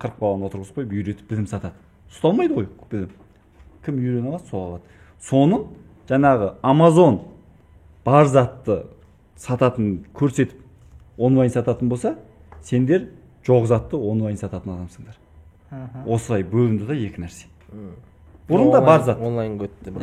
40 баланы отырғызып қойып үйретіп білім сатады. Ұсталмайды ғой білім. Кім үйрене алады, сол алады. Соның жаңағы Amazon бар затты сататын, көрсетіп онлайн сататын болса, сендер жоқ затты онлайн сататын адамсыңдар. Осылай бөлінді да екі нәрсе. Бұрында бар зат. Онлайн өтті.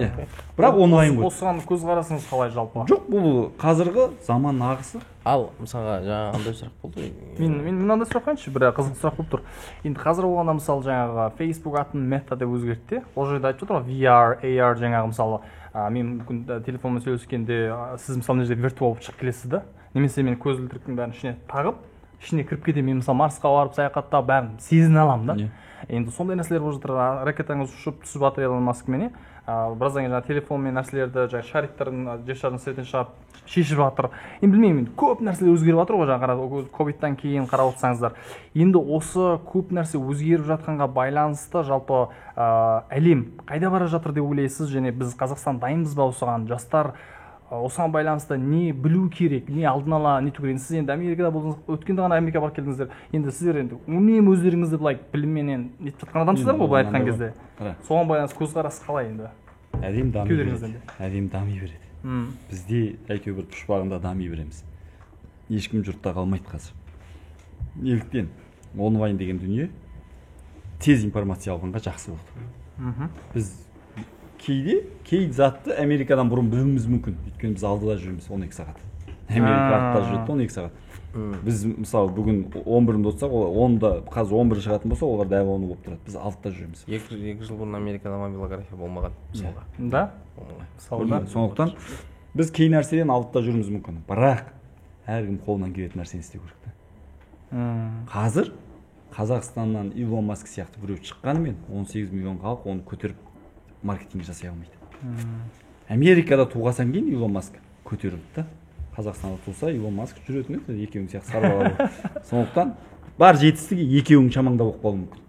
Бірақ онлайн өтті. Осыған көзқарасыңыз қалай жалпы? Жоқ, бұл қазіргі заман ағысы. Ал, мысалға, жаңа андай сұрақ болды. Мен мынандай сұрақ қойайыншы, бір қызық сұрақ болып тұр. Енді қазір болғанда мысалы жаңағы Facebook атын Meta деп өзгертті. Ол жерде айтып отыр ғой, VR, AR жаңағы мысалы мен мүмкін телефонмен сөйлескенде сіз мысалы мына жерде виртуал болып шығып келесіз да. Немесе мен көзілдіріктің бәрін ішіне тағып, ішіне кіріп кетемін. Мен мысалы Марсқа барып саяхаттап бәрін сезіне аламын да. Енді сондай нәрселер болып жатыр. Ракетаңыз ұшып түсіп жатыр Илон Маскменен. Біраздан кейін жаңағы телефонмен нәрселерді жаңағы шариктердің жер шарының сыртын шығарып шешіп жатыр. Енді білмеймін, көп нәрселер өзгеріп жатыр ғой жаңағы ковидтан кейін қарап отырсаңыздар. Енді осы көп нәрсе өзгеріп жатқанға байланысты жалпы әлем қайда бара жатыр деп ойлайсыз, және біз Қазақстан дайынбыз ба осыған? Жастар осыған байланысты не білу керек, не алдын ала не керек? Сіз енді Америкада болдыңыз, өткенде ғана Америкаға барып келдіңіздер. Енді сіздер енді үнемі өздеріңізді былай білімменен нетіп жатқан адамсыздар ғой, былай айтқан кезде. Соған байланысты көзқарас қалай енді? Әдем дами береді. Әдем дами береді. Бізде әйтеуір бір пұшпағында дами береміз. Ешкім жұртта қалмайды қазір. Неліктен? Онлайн деген дүние тез информация алғанға жақсы болды. Біз кей затты Америкадан бұрын білуіміз мүмкін. Өйткені біз алдыда жүреміз 12 сағат. Америка артта жүреді 12 сағат. Біз мысалы бүгін 11-ді отырсақ, 10-да қазір 11 шығатын болса, олар дәл 10 болып тұрады. Біз алтыда жүреміз. 2 жыл бұрын Америкада мобилография болмаған мысалға. Да? Сондықтан біз кей нәрседен алдыда жүруіміз мүмкін, бірақ әркім қолынан келетін нәрсені істеу керек та. Қазір Қазақстаннан Илон Маск сияқты біреу шыққанымен 18 миллион халық оны көтеріп маркетинг жасай алмайды. Америкада туғасан кейін Илон Маск көтерілді да. Қазақстанда туса Илон Маск жүретін еді, екеуің сияқты сарбалалы. Сондықтан бар жетістігі екеуің шамаңда болып қалуы мүмкін.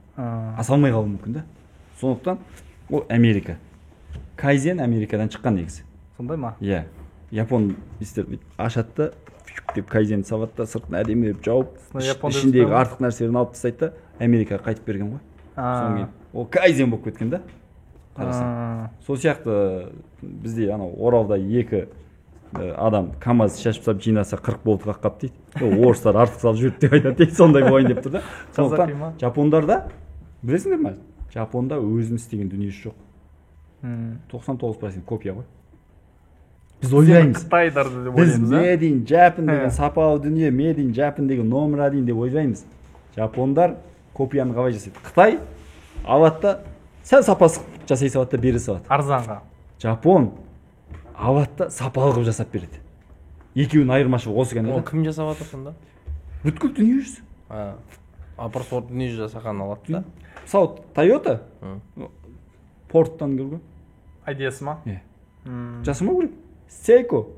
Аса алмай қалуы мүмкін да. Сондықтан ол Америка. Кайзен Америкадан шыққан негізі. Сондай ма? Иә. Япон мистер ашатты деп кайзен сабатта сыртын әдемі деп жауып, ішіндегі артық нәрселерін алып тастайды да, Америкаға қайтып берген ғой. Содан кейін ол кайзен болып кеткен да. Қарасаң. Сол сияқты бізде анау Оралда екі адам КамАЗ шашып салып жинаса 40 болт қаққап дейді. Орыстар артық салып жүрді деп айтады дейді, сондай болайын деп тұр да. Сондықтан жапондарда білесіңдер ме? Жапонда өзін істеген дүниесі жоқ. 99% копия ғой. Біз ойлаймыз. Қытайдарды деп Біз ойлаймыз. Made in Japan деген сапалы дүние, Made in Japan деген номер дейін деп ойлаймыз. Жапондар копияны қалай жасайды? Қытай алады да сәл сапасы жасай салады да бере салады. Арзанға. Жапон алады да сапалы қылып жасап береді. Екеуінің айырмашылығы осы екен. Ол кім жасап жатыр сонда? Бүткіл дүние жүзі. Просто ол дүние жүзі жасаған алады да. Мысалы Toyota порттан келген. Идеясы ма? Иә. Жасамау керек. Seiko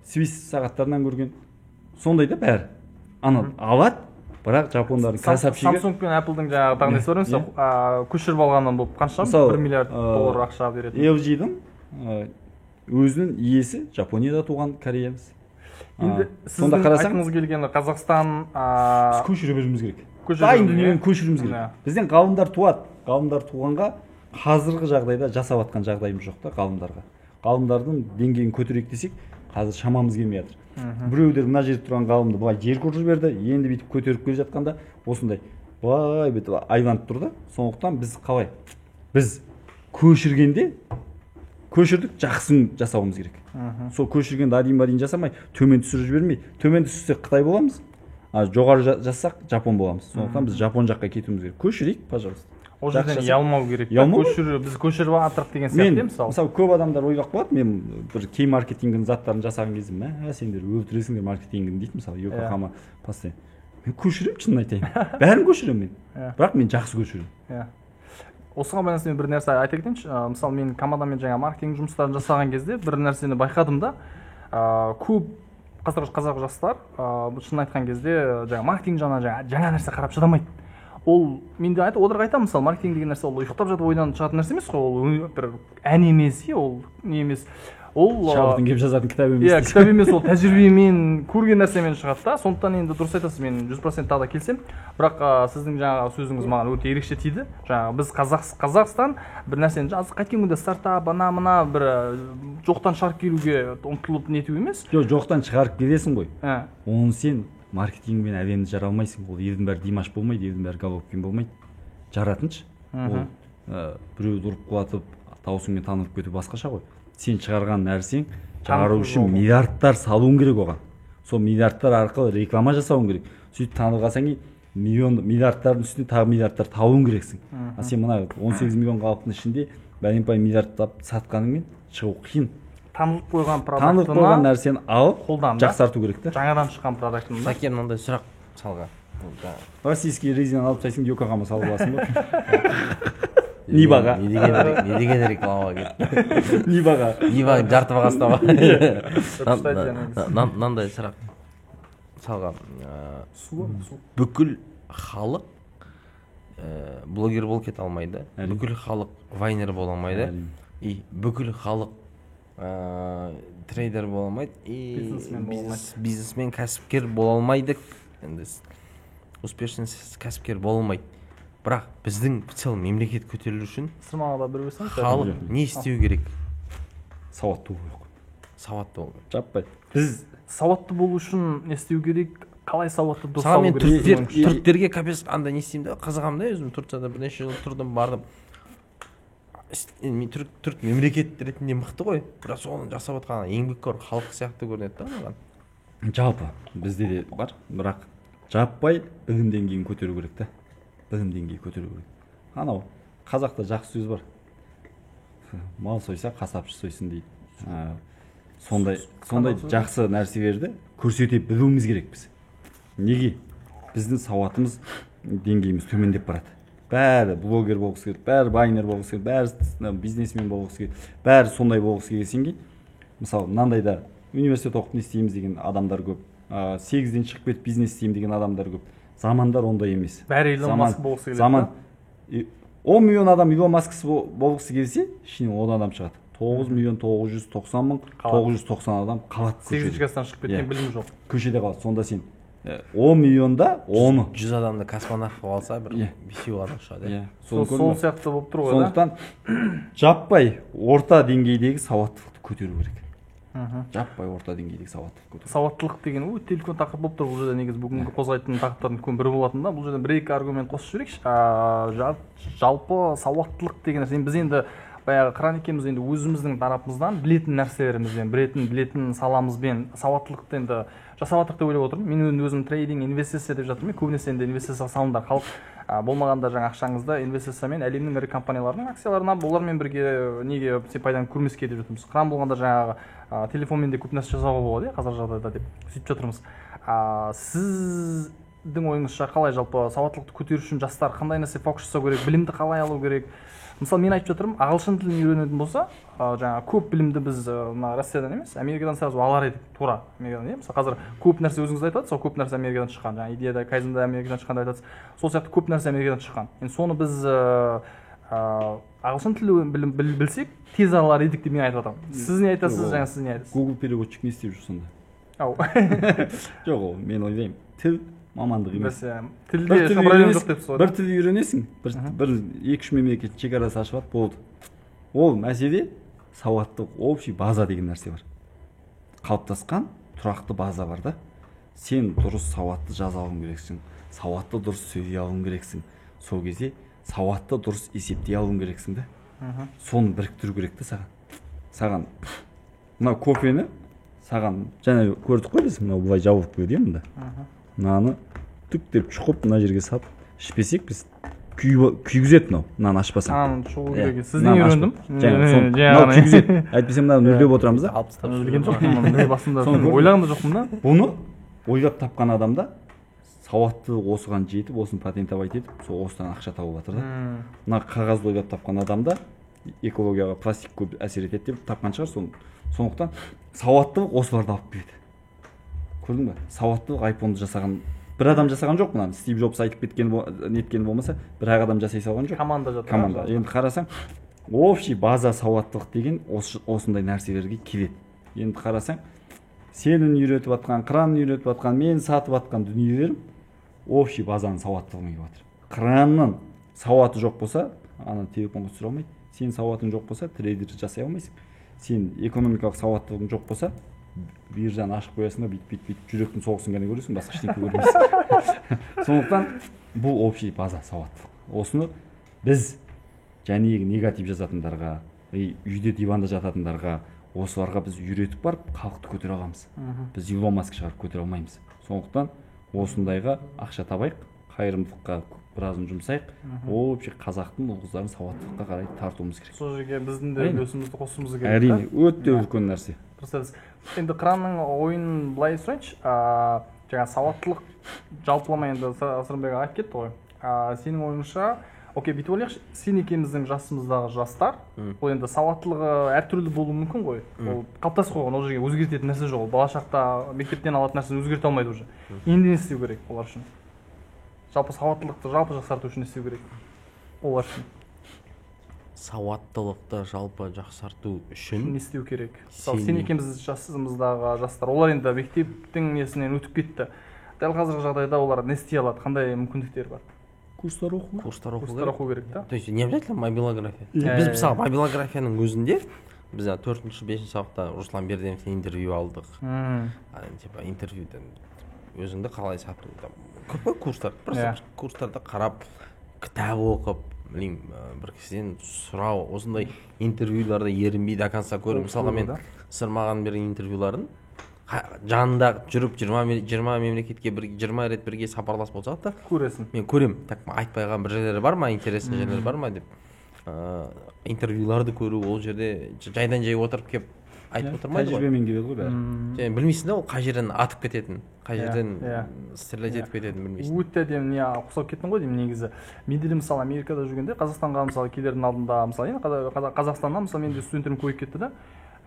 Swiss сағаттарынан көрген. Сондай да бәрі. Ана алады, бірақ жапондардың кәсіпшіге Samsung пен Apple'дың жаңағы тағдесі бар емес, көшіріп алғаннан болып қанша? 1 миллиард доллар ақша береді. LG-дің өзінің иесі Жапонияда туған кореямыз. Енді сіздің айтқыңыз келгені Қазақстан көшіре беруіміз керек. Көшіре Дайын беру, дүниені көшіруіміз керек. Бізден ғалымдар туады. Ғалымдар туғанға қазіргі жағдайда жасап жатқан жағдайымыз жоқ та ғалымдарға. Ғалымдардың деңгейін көтерейік десек, қазір шамамыз келмей жатыр. Біреулер мына жерде тұрған ғалымды былай жер көріп жіберді, енді бүйтіп көтеріп келе жатқанда осындай былай бүйтіп айланып тұрды. Сондықтан біз қалай? Біз көшіргенде көшірдік, жақсысын жасауымыз керек. Сол көшіргенде адин-бадин жасамай, төмен түсіріп жібермей, төмен түсірсек Қытай боламыз, жоғары жазсақ Жапон боламыз. Сондықтан біз Жапон жаққа кетуіміз керек. Көшірейік, пожалуйста. Ол жерден ұялмау керек. Біз көшіріп атырық деген сияқты мысалы. Мысалы, көп адамдар ойлап қалады, мен бір кей маркетингінің заттарын жасаған кезде, мә, сендер өлтіресіңдер маркетингін дейді, мысалы, Йокохама постоянно. Мен көшіремін, шынын айтайын. Бәрін көшіремін мен. Бірақ мен жақсы көшіремін. Осыған байланысты мен бір нәрсе айта кетейінші. Мысалы, мен командамен жаңа маркетинг жұмыстарын жасаған кезде бір нәрсені байқадым да, көп қазақ жастар шын айтқан кезде жаңа маркетинг жаңа нәрсе қарап шыдамайды. Ол менде оларға айтамын, мысалы маркетинг деген нәрсе ол ұйықтап жатып ойдан шығатын нәрсе емес қой, ол бір ән емес, ол не емес. Ол шабыттың келіп жазатын кітап емес. Иә, кітап емес, ол тәжірибемен көрген нәрсемен шығады да. Сондықтан енді дұрыс айтасыз, мен 100% тағы да келсем. Бірақ сіздің жаңағы сөзіңіз маған өте ерекше тиді. Жаңағы біз Қазақстан бір нәрсені қайткен күнде стартап мына бір жоқтан шығарып келуге ұмтылып нету емес. Жоқтан шығарып келесің ғой. Оны сен маркетингмен әлемді жара алмайсың. Ол елдің бәрі Димаш болмайды, елдің бәрі Головкин болмайды. Жаратыншы. Ол біреуді ұрып құлатып, даусыңмен танылып кету басқаша ғой. Сен шығарған нәрсең шығару үшін миллиардтар салуың керек оған. Сол миллиардтар арқылы реклама жасауың керек. Сөйтіп танылғансың кейін миллиардтардың үстіне тағы миллиардтар табуың керексің. Сен мына 18 миллион халықтың ішінде бәлен-пай миллиардтап сатқаныңмен шығу қиын. Танылып қойған танылып қойған нәрсені алып жақсарту керек та. Жаңадан шыққан продуктын. Сәкен мынандай сұрақ салға. Российский резинаны алып тастайсың, Йокохама салып аласың ба? Ниваға. Не деген реклама кетті. Ниваға. Нива жарты бағасына ба. Мынандай сұрақ салға. Бүкіл халық блогер болып кете алмайды. Бүкіл халық вайнер бола алмайды. И бүкіл халық трейдер бола алмайды. Бизнесмен, кәсіпкер бола алмайды. Успешный кәсіпкер бола алмайды. Бірақ біздің цел мемлекет көтерілу үшін халық не істеу керек? Сауатты болу керек. Сауатты болу керек. Жаппай. Біз сауатты болу үшін не істеу керек? Қалай сауатты болу керек? Түріктерге капец андай не істеймін да, қызығамын да, өзім Турцияда бірнеше жыл тұрдым, бардым. Түрік мемлекет ретінде мықты ғой, бірақ соны жасап отқан еңбекқор халық сияқты көрінеді да маған. Жалпы бізде де бар, бірақ жаппай білім деңгейін көтеру керек та. Білім деңгейі көтеру керек. Анау қазақта жақсы сөз бар. Мал сойса қасапшы сойсын дейді. сондай жақсы нәрселерді көрсете білуіміз керек біз. Неге? Біздің сауатымыз деңгейіміз төмендеп барады. Бәрі блогер болғысы келеді, бәрі байнер болғысы келеді, бәрі бизнесмен болғысы келеді, бәрі сондай болғысы келгеннен кейін, мысалы, мынандайда университет оқып не істейміз деген адамдар көп, 8-ден шығып кетіп бизнес істеймін деген адамдар көп. Замандар ондай емес. Бәрі Илон Маск болғысы келеді. Заман 10 миллион адам Илон Маск болғысы келсе, ішінен 10 адам шығады. 9 миллион 990 мың 990 адам қалады. 8 жастан шығып кеткен білім жоқ. Көшеде қалады. Сонда сен 10 миллионда 10-ы 100 адамды космонавт қылып алса, бір 5-еу адам шығады. Сол сияқты болып тұр ғой. Сондықтан жаппай орта деңгейдегі сауаттылықты көтеру керек. Жаппай орта деңгейдегі сауаттылық көтеру. Сауаттылық деген өте үлкен тақырып болып тұр. Бұл жерде негізі бүгінгі қозғайтын тақырыптардың үлкен бірі болатын да. Бұл жерде бір-екі аргумент қосып жіберейікші. Жалпы сауаттылық деген нәрсе, біз енді баяғы қыран екеуміз енді өзіміздің тарапымыздан білетін нәрселерімізбен, білетін саламызбен сауаттылықты енді жасап жатырмық деп ойлап отырмын. Мен өзім трейдинг, инвестиция деп жатырмын. Көбінесе енді инвестиция салымдар халық болмағанда жаңа ақшаңызды инвестициямен әлемнің ірі компанияларының акцияларына олармен бірге неге пайданы көрмеске деп жатырмыз. Қыран болғанда жаңағы телефонмен де көп нәрсе жасауға болады қазір жағдайда деп сөйтіп жатырмыз. Сіздің ойыңызша қалай жалпы сауаттылықты көтеру үшін жастар қандай нәрсе фокус жасау керек, білімді қалай алу керек? Мысалы, мен айтып жатырмын, ағылшын тілін үйренетін болса, жаңа көп білімді біз мына Россиядан емес, Америкадан сразу алар едік, тура. Америкадан, мысалы, қазір көп нәрсе өзіңіз айтып сол көп нәрсе Америкадан шыққан. Жаңа идеяда, кайдзенде Америкадан шыққанда айтасыз. Сол сияқты көп нәрсе Америкадан шыққан. Енді соны біз ағылшын тілін білсек, тез алар едік деп мен айтып жатырмын. Сіз не айтасыз, жаңа сіз не айтасыз? Google переводчик не істеп жүр сонда? Ау. Жоқ, мен ойлаймын, тіл мамандық емес. Тілде проблема жоқ деп бір тіл үйренесің, бір 2-3 мемлекет шекарасы ашып алып болды. Ол мәселе сауаттылық, общий база деген нәрсе бар. Қалыптасқан тұрақты база бар да. Сен дұрыс сауатты жаза алуың керексің, сауатты дұрыс сөйлей алуың керексің. Сол кезде сауатты дұрыс есептей алуың керексің да. Соны біріктіру керек та саған. Саған мынау кофені саған жаңа көрдік қой біз, мынау былай жауып қойды мында. Мынаны түк деп шұқып мына жерге салып ішпесек біз күйгізеді мынау, мынаны ашпасаң. Мынаны шығу керек. Сізден үйрендім. Мынау күйгізеді. Әйтпесе мынаны нөлдеп отырамыз да. Білген жоқпын, басында ойлаған да жоқпын да. Бұны ойлап тапқан адамда сауаттылық осыған жетіп, осыны патентовать етіп, сол осыдан ақша тауып жатыр да. Мына қағазды ойлап тапқан адамда экологияға пластик көп әсер етеді деп тапқан шығар. Сондықтан сауаттылық осыларды алып келеді. Көрдің ба? Сауаттылық айфонды жасаған бір адам жасаған жоқ мынаны. Стив Джобс айтып кеткен неткені болмаса, бір-ақ адам жасай салған жоқ. Команда жатыр. Команда. Енді қарасаң, общий база сауаттылық деген осындай нәрселерге келеді. Енді қарасаң, сенің үйретіп жатқан, қыранның үйретіп жатқан, мен сатып жатқан дүниелерім общий базаның сауаттылығымен келіп жатыр. Қыранның сауаты жоқ болса, ана телефонға түсіре алмайды. Сен сауатың жоқ болса, трейдер жасай алмайсың. Сен экономикалық сауаттылығың жоқ болса, биржаны ашып қоясың да бүйтіп жүректің соғысын ғана көресің, басқа ештеңе көрмейсің. Сондықтан бұл общий база сауаттылық. Осыны біз және негатив жазатындарға, үйде диванда жататындарға, осыларға біз үйретіп барып халықты көтере аламыз. Біз Илон Маск шығарып көтере алмаймыз. Сондықтан осындайға ақша табайық, қайырымдылыққа біразын жұмсайық, общий қазақтың ұл-қыздарын сауаттылыққа қарай тартуымыз керек. Сол жерге біздің де үлесімізді қосуымыз керек. Әрине, өте үлкен нәрсе. Енді қыранның ойын былай сұрайыншы, жаңа сауаттылық жалпылама енді Сырымбек айтып кетті ғой. Сенің ойыңша, окей, бүйтіп ойлайықшы, сен екеуміздің жасымыздағы жастар, ол енді сауаттылығы әртүрлі болуы мүмкін ғой. Ол қалыптасып қойған, ол жерге өзгертетін нәрсе жоқ. Бала шақта мектептен алатын нәрсені өзгерте алмайды уже. Енді не істеу керек олар үшін? Жалпы сауаттылықты жалпы жақсарту үшін не істеу керек олар үшін? Сауаттылықты жалпы жақсарту үшін не істеу керек? Сен екеуміз жасымыздағы жастар, олар енді мектептің несінен өтіп кетті. Дәл қазіргі жағдайда олар не істей алады? Қандай мүмкіндіктер бар? Курстар оқу керек та. То есть не обязательно мобилография. Біз мысалы мобилографияның өзінде біз 4-5 сабақта Руслан Берденовтен интервью алдық. Типа интервьюден өзіңді қалай сату, көп қой курстар. Просто курстарда қарап, кітап оқып, бір кісіден сұрау, осындай интервьюларды ерінбей до конца көріп, мысалға мен Сырмаған берген интервьюларын жанында жүріп 20 мемлекетке 20 рет бірге сапарлас болсақ та көресің. Мен көрем, так айтпайған бір жерлері бар ма, интересный жерлері бар ма деп. Интервьюларды көру, ол жерде жайдан жай отырып кеп айтып отырмайды ғой. Тәжірибемен келеді ғой бәрі. Сен білмейсің да ол қай жерден атып кететінін, қай жерден стрелять етіп кететінін білмейсің. Өте әдемі не ұқсап кеттің ғой деймін негізі. Мен де мысалы Америкада жүргенде Қазақстанға мысалы келердің алдында мысалы Қазақстаннан мысалы менде студенттерім көбейіп кетті да.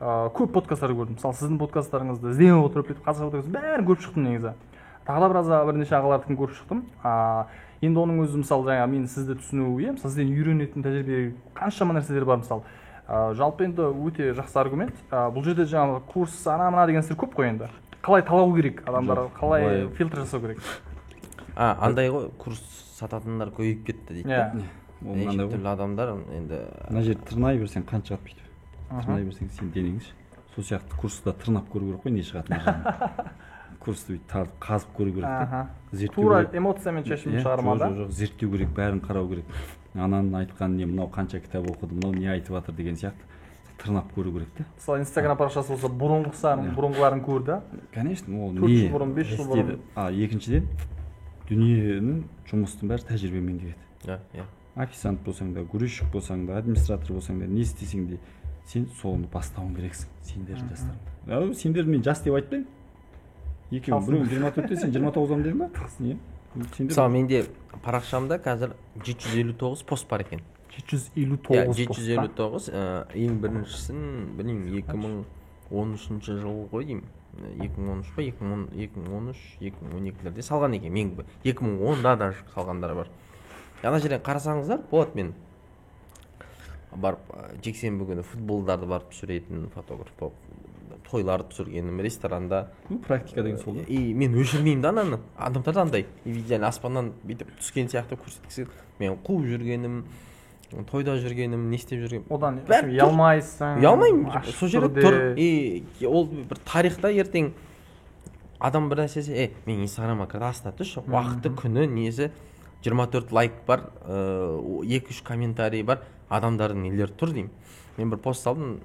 Көп подкасттар көрдім. Мысалы сіздің подкасттарыңызды ізденіп отырып бүйтіп қазақша подкаст бәрін көріп шықтым негізі. Тағы да бірнеше ағалардікін көріп шықтым. Енді оның өзі мысалы жаңа мен сізді түсіну, мысалы сізден үйренетін тәжірибе қаншама нәрселер бар мысалы. Жалпы енді өте жақсы аргумент. Бұл жерде жаңағы курс ана деген нәрселер көп қой енді. Қалай талау керек адамдар, қалай фильтр жасау керек. Андай ғой, курс сататындар көбейіп кетті дейді. Неше түрлі адамдар енді мына жерді тырнай берсең қан шығады бүйтіп. Тырнай берсең сен денеңізші. Сол сияқты курста тырнап көру керек қой, не шығатынын. Курсты бүйтіп тартып қазып көру керек та. Тура эмоциямен шешім шығарма да. Жоқ, зерттеу керек, бәрін қарау керек. Ананың айтқан не, мынау қанша кітап оқыды, мынау не айтып жатыр деген сияқты тырнап көру керек та. Мысалы Инстаграм парақшасы болса бұрынғыларын көр да. Конечно, ол не? 4 жыл бұрын, 5 жыл бұрын. Екіншіден дүниенің жұмыстың бәрі тәжірибемен келеді. Официант болсаң да, грузчик болсаң да, администратор болсаң да, не істесең де сен соны бастауың керексің. Сендердің жастарың. Сендер мен жас деп айтпаймын. Екеуің біреуің 24-те, сен 29-дан дедің ба? Не? Мысалы менде парақшамда қазір 759 пост бар екен. 759 пост. 759. Ең біріншісін білмеймін 2013 жыл ғой деймін. 2013 па 2013 2012-лерде салған екен. Мен 2010-да да салғандар бар. Ана жерден қарасаңыздар болады, мен барып жексенбі күні футболдарды барып түсіретін фотограф болып, тойларды түсіргенім, ресторанда. Практика деген сол да. Мен өшірмеймін да ананы. Адамдар да андай видеоны аспаннан бүйтіп түскен сияқты көрсеткісі. Мен қуып жүргенім, тойда жүргенім, не істеп жүргенім. Одан ұялмайсың. Ұялмаймын. Сол жерде тұр. Ол бір тарихта ертең адам бір нәрсесі, мен Инстаграмға кірді астына түш, уақыты, күні, несі 24 лайк бар, 2-3 комментарий бар, адамдардың нелер тұр деймін. Мен бір пост салдым.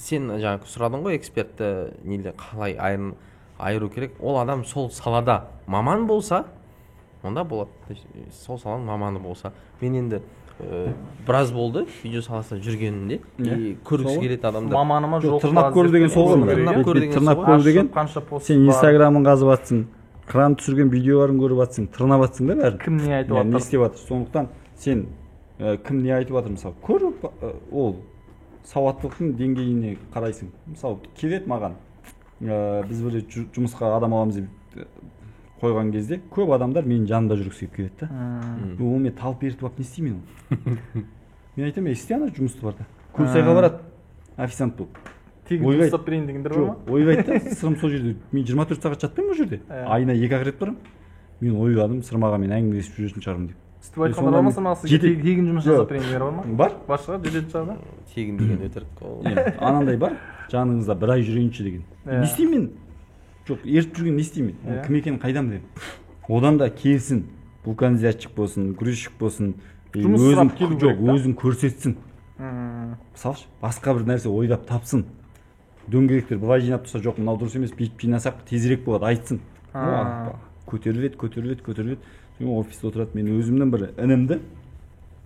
Сен жаңа сұрадың ғой экспертті нелер қалай айыру керек. Ол адам сол салада маман болса, онда болады. Сол саланың маманы болса. Мен енді біраз болды видео саласында жүргенімде. Көргісі келетін адамдар. Маманыма жоқ. Тырнап көру деген сол ғой. Тырнап көру деген сен Инстаграмын қазып жатсың, кран түсірген видеоларын көріп жатсың, тырнап жатсың да бәрін. Кім не айтып жатыр? Не істеп жатыр? Сондықтан сен кім не айтып жатыр мысалы көріп ол сауаттылықтың деңгейіне қарайсың. Мысалы келеді маған біз бір жұмысқа адам аламыз деп қойған кезде көп адамдар менің жанымда жүргісі келіп келеді да. Ол мен талып ертіп алып не істеймін оны? Мен айтамын, істе ана жұмысты бар да. Көлсайға барады официант болып. Тегін ұстап берейін дегендер бар ма? Ойбайды да, сырым сол жерде. Мен 24 сағат жатпаймын ол жерде. Айына 2-ақ рет барамын. Мен ойладым, сырмаға мен әңгімелесіп жүретін шығармын деп. Сөйтіп айтқандар бар ма сырмаға сізге тегін жұмыс жасап берейін дегендер бар ма? Бар. Бар шығар, жететін шығар да? Тегін деген өтірік ол. Анандай бар, жаныңызда бір ай жүрейінші деген. Не істеймін мен? Жоқ, ертіп жүрген не істеймін? Кім екенін қайдам деп. Одан да келсін, vulkanizatчик болсын, грузчик болсын, өзін көрсетсін. Мысалшы, басқа бір нәрсе ойлап тапсын. Дөңгелектер былай жинап тұрса, жоқ, мынау дұрыс емес, бүйтіп жинасақ тезірек болады, айтсын. Көтеріледі. Офиста отырады, мен өзімнің бір інімді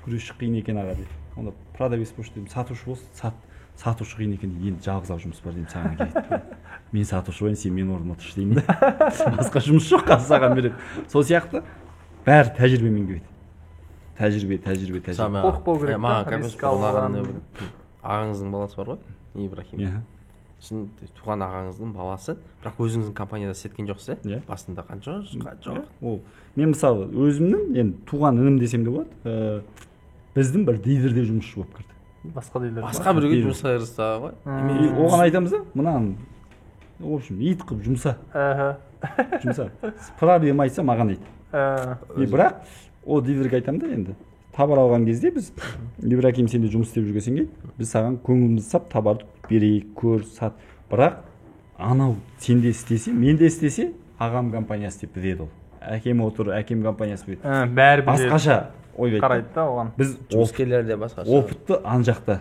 грузчик қиын екен аға дейді. Онда продавец болшы дедім, сатушы болсын, сатушы қиын екен дейді. Енді жалғыз-ақ жұмыс бар деймін, саған келеді. Мен сатушы болайын, сен менің орныма тұршы деймін да. Басқа жұмыс жоқ, қазір саған береді. Сол сияқты бәрі тәжірибемен келеді. Тәжірибе. Қорықпау керек. Ағаңыздың баласы бар ғой, Ибрахим. Сіздің туған ағаңыздың баласы, бірақ өзіңіздің компанияда істеткен жоқсыз, басында қанша жоқ. Мен мысалы өзімнің, енді туған інім десем де болады, біздің бір дилерде жұмысшы болып кірді. Басқа біреуге жұмысқа кірісті ғой. Оған айтамыз да, мынаны, в общем, ит қылып жұмса. Проблема айтса маған айт. Бірақ о дилерге айтамын да енді. Табар алған кезде біз Ибрахим сенде жұмыс істеп жүргесен кел, біз саған көңілімізді сап табарды берейік, көр, сат. Бірақ анау сенде істесе, менде істесе, ағам компаниясы деп біледі ол. Әкем отыр, әкем компаниясы біледі. Бәрі біледі. Басқаша ойлайды. Қарайды да оған. Біз жұмыскерлер де басқаша. Опытты ан жақта.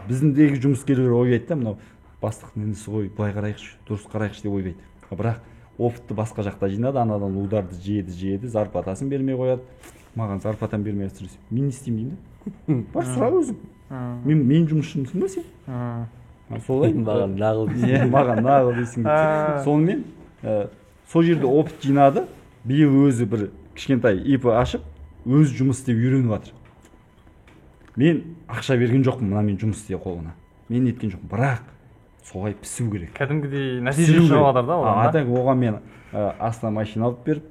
Біздіңдегі жұмыскерлер ойлайды да, мынау бастықтың інісі ғой, былай қарайықшы, дұрыс қарайықшы деп ойлайды. Бірақ опытты басқа жақта жинады, анадан ударды жеді, зарплатасын бермей қояды. Маған зарплатан бермей жатсың. Мен не істеймін деймін да. Бар сұра өзің. мен жұмысшымсың ба сен? Солай маған нағыл дейсің. маған нағыл дейсің. Сонымен сол жерде опыт жинады. Биыл өзі бір кішкентай ИП ашып, өз жұмыс істеп үйреніп жатыр. Мен ақша берген жоқпын, мына мен жұмыс істей қолына. Мен неткен жоқпын, бірақ солай пісу керек. Кәдімгідей нәтиже шығып жатыр да оған. Атак оған мен астына машина алып беріп,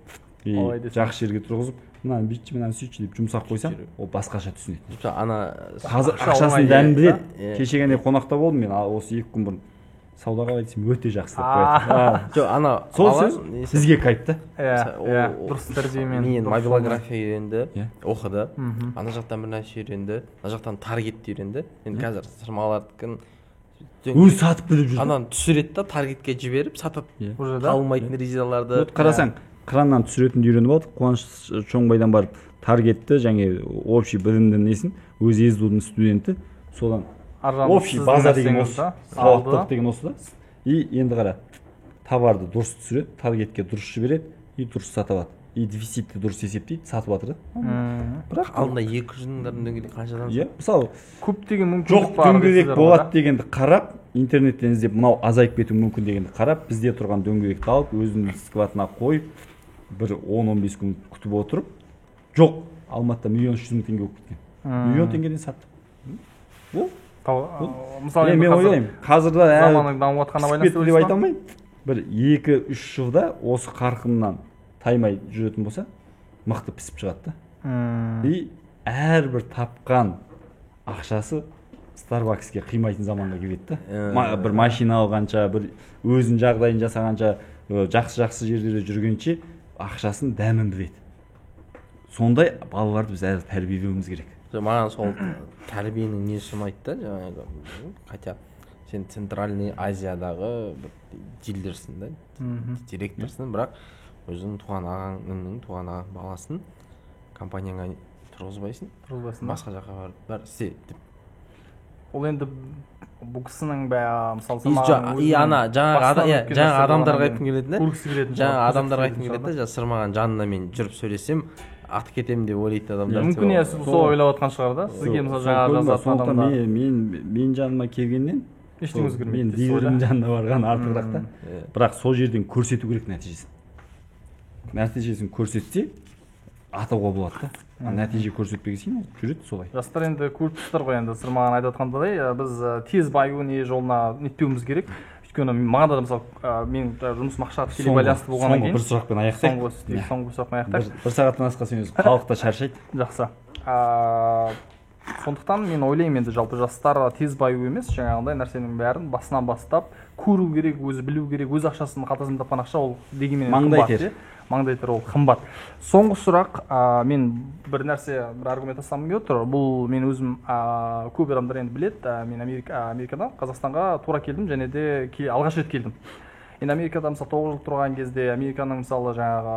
жақсы жерге тұрғызып, мынаны бүйтші, мынаны сөйтші деп жұмсақ қойсам, ол басқаша түсінеді. Қазір ақшасын дәмін біледі. Кешегенде қонақта болдым мен, осы 2 күн бұрын. Саудаға айтсам өте жақсы деп қояды. Жоқ, ана сол сөз бізге кайтты. Дұрыс тәржімемен. Мен мобилография үйренді, оқыды. Ана жақтан бір нәрсе үйренді, ана жақтан таргетті үйренді. Енді қазір сырмалардікін өзі сатып біліп жүр. Ананы түсіреді да таргетке жіберіп сатып алмайтын резиналарды. Қарасаң, краннан түсіретінді үйреніп алдық. Қуаныш Чоңбайдан барып таргетті және общий білімді несін, өзі ЕЗДУдың студенті, содан общий база деген осы, сауаттылық деген осы да. И енді қара, товарды дұрыс түсіреді, таргетке дұрыс жібереді, и дұрыс сатып алады. И дефицитті дұрыс есептейді, сатып жатыр да. Бірақ алдында 200 жылдардың дөңгелек қаншадан? Иә, мысалы, көптеген мүмкіндік бар. Жоқ дөңгелек болады дегенді қарап, интернеттен іздеп, мынау азайып кетуі мүмкін дегенді қарап, бізде тұрған дөңгелекті алып, өзінің скватына қойып, бір 10-15 күн күтіп отырып, жоқ, Алматыда 1.300.000 теңге болып кеткен. 1 миллион теңгеден саттық. Мысалы мен ойлаймын, қазірде заманның дамып жатқанына байланысты деп айта алмаймын. Бір 2-3 жылда осы қарқыннан таймай жүретін болса, мықты пісіп шығады да. И әрбір тапқан ақшасы Starbucksке қимайтын заманға келеді да. Бір машина алғанша, бір өзінің жағдайын жасағанша, жақсы жерлерде жүргенше ақшасын дәмін біледі. Сондай балаларды біз әлі тәрбиелеуіміз керек. Маған сол тәрбиенің несі ұнайды да, жаңағы, хотя сен Центральный Азиядағы дилдерсің да, директорсың, бірақ өзің туған ағаңның туған ағаң баласын компанияңа тұрғызбайсың, басқа жаққа барып істе деп. Ол енді бұл кісінің мысалы жаңағы адамдарға айтқым келеді да, жаңағы адамдарға айтқым келеді да, сырмаған жанына мен жүріп сөйлесем аты кетемін деп ойлайды адамдар. Мүмкін сіз сол ойлап отқан шығар да. Сізге мысалы жаңағы жазатын адамдар. Мен жаныма келгеннен ештеңе өзгермейді. Мен дилердің жанына барған артығырақ та. Бірақ сол жерден көрсету керек нәтижесін. Нәтижесін көрсетсе атауға болады да. Нәтиже көрсетпегесін жүреді солай. Жастар енді көріп тұрсыздар ғой, енді сырмаған айтып отқандай, біз тез баю не жолына нетпеуіміз керек. Өйткені маған да мысалы мен жұмысым ақшаға тікелей байланысты болғаннан кейін бір сұрақпен аяқтайық. Соңғы сұрақпен аяқтайық. Бір сағаттан асқан сөз халық та шаршайды. Жақсы. Сондықтан мен ойлаймын, енді жалпы жастар тез баю емес, жаңағындай нәрсенің бәрін басынан бастап көру керек, өзі білу керек, өз ақшасын қалтасынан тапқан ақша ол дегенмен маңдай тер, ол қымбат. Соңғы сұрақ, мен бір нәрсе, бір аргумент тастағым келіп отыр. Бұл мен өзім көп адамдар енді біледі, мен Америкадан Қазақстанға тура келдім және де алғаш рет келдім. Енді Америкада мысалы 9 жыл тұрған кезде Американың мысалы жаңағы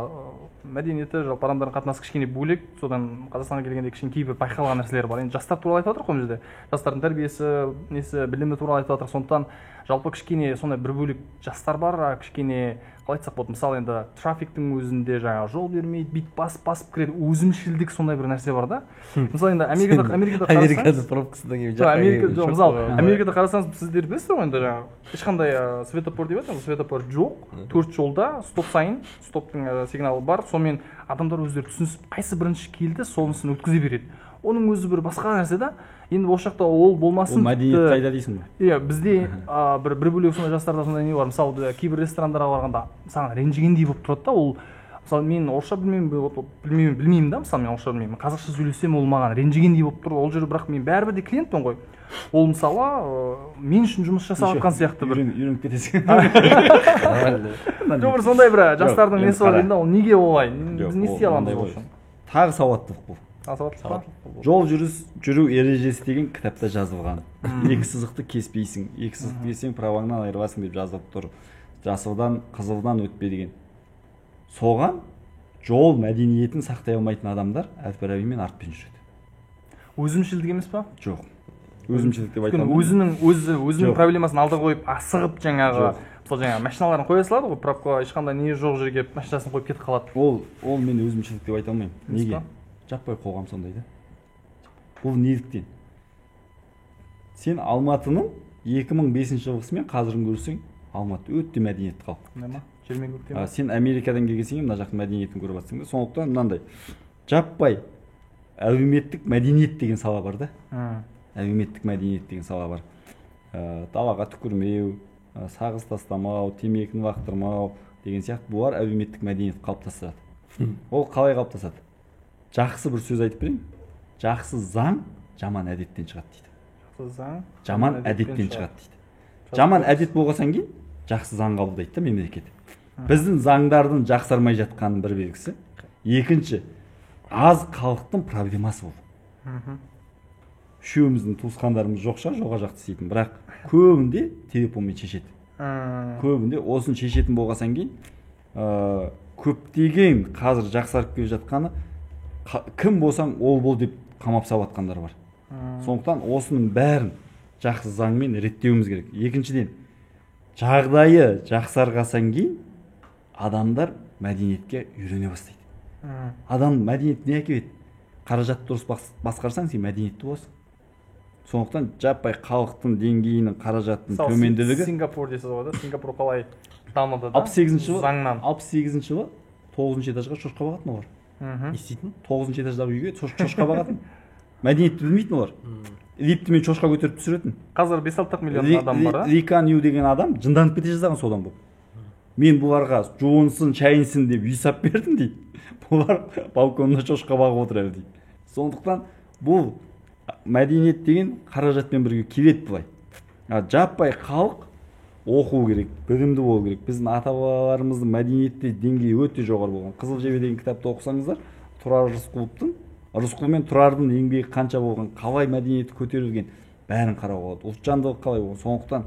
мәдениеті, жалпы адамдардың қатынасы кішкене бөлек, содан Қазақстанға келгенде кішкене кейбір байқалған нәрселер бар. Енді жастар туралы айтып жатырмық қой бұл жерде. Жастардың тәрбиесі, несі, білімі туралы айтып жатырмық. Сондықтан жалпы кішкене сондай бір бөлек жастар бар, кішкене қалай айтсақ болады, мысалы енді трафиктің өзінде жаңағы жол бермейді, бит басып кіреді, өзімшілдік сондай бір нәрсе бар да. Мысалы енді Америкада пробкасынан Америкада қарасаңыз, сіздер білесіздер ғой, енді жаңағы ешқандай светофор деп жатыр, светофор жоқ, 4 жолда стоп сайын, стоптың сигналы бар, сонымен адамдар өздері түсінісіп, қайсы бірінші келді, сонысын өткізе береді. Оның өзі бір басқа нәрсе да. Енді осы жақта ол болмасын. Ол мәдениет қайда дейсің ба? Иә, бізде бір бөлек сондай жастарда сондай не бар. Мысалы, кейбір ресторандарға барғанда саған ренжігендей болып тұрады да. Ол мысалы мен орысша білмеймін да, мысалы мен орысша білмеймін. Қазақша сөйлесем ол маған ренжігендей болып тұр. Ол жерде бірақ мен бәрібір де клиентпін ғой. Ол мысалы мен үшін жұмыс жасап жатқан сияқты бір үйреніп кетесің. Жоқ, бір сондай бір жастардың несі бар енді, ол неге олай? Біз не істей аламыз ол үшін? Тағы сауаттылық бұл. Жол жүру ережесі деген кітапта жазылған. 2 сызықты кеспейсің, 2 сызықты кессең праваңнан айырыласың деп жазылып тұр. Жасылдан қызылдан өтпе деген. Соған жол мәдениетін сақтай алмайтын адамдар Әл-Фарабимен артпен жүреді. Өзімшілдік емес па? Жоқ. Өзімшілдік деп айта алмаймын. Өзінің проблемасын алда қойып асығып жаңағы мысалы жаңағы машиналарын қоя салады ғой, пробкаға ешқандай не жоқ жерге машинасын қойып кетіп қалады. Ол мен өзімшілдік деп айта алмаймын. Неге? Жаппай қоғам сондай да. Бұл неліктен? Сен Алматының 2005 жылғысымен қазірін көрсең, Алматы өте мәдениетті халық. Нема? Жермен көктем. Сен Америкадан келгенсің, мына жақтың мәдениетін көріп жатсың да. Сондықтан мынандай жаппай әлеуметтік мәдениет деген сала бар да. Әлеуметтік мәдениет деген сала бар. Далаға түкірмеу, сағыз тастамау, темекіні лақтырмау деген сияқты бұлар әлеуметтік мәдениет қалыптастырады. Ол қалай қалыптасады? Жақсы бір сөз айтып берейін. Жақсы заң жаман әдеттен шығады дейді. Жақсы заң жаман әдеттен шығады дейді. Жаман әдет болғасан кейін жақсы заң қабылдайды да мемлекет. Біздің заңдардың жақсармай жатқанының бір белгісі. Екінші, аз халықтың проблемасы бұл. Үшеуміздің туысқандарымыз жоқ шығар, жоға жақты істейтін, бірақ көбінде телефонмен шешеді. Көбінде осын шешетін болғасан кейін көптеген қазір жақсарып келе жатқаны кім болсаң ол бол деп қамап салып жатқандар бар. Сондықтан осының бәрін жақсы заңмен реттеуіміз керек. Екіншіден, жағдайы жақсарғасан кейін адамдар мәдениетке үйрене бастайды. Адам мәдениет не әкеледі? Қаражатты дұрыс басқарсаң, сен мәдениетті боласың. Сондықтан жаппай халықтың деңгейінің қаражаттың төменділігі. Сингапур дейсіз ғой да, Сингапур қалай дамыды да? 68 жылы 9-шы этажға шошқа бағатын олар. Не істейтін? 9-шы этаждағы үйге шошқа бағатын. Мәдениетті білмейтін олар. Лифтімен шошқа көтеріп түсіретін. Қазір 5-6 миллион адам бар. Рикан Ю деген адам жынданып кете жаздаған содан бұл. Мен бұларға жуынсын, шайынсын деп үй сап бердім дейді. Бұлар балконда шошқа бағып отыр әлі дейді. Сондықтан бұл мәдениет деген қаражатпен бірге келеді бұлай. Жаппай халық оқу керек, білімді болу керек. Біздің ата-бабаларымыздың мәдениетте деңгейі өте жоғары болған. Қызыл жебе деген кітапты оқысаңыздар, Тұрар Рысқұл мен Тұрардың еңбегі қанша болған, қалай мәдениеті көтерілген, бәрін қарауға болады. Ұлтжандылық қалай болған. Сондықтан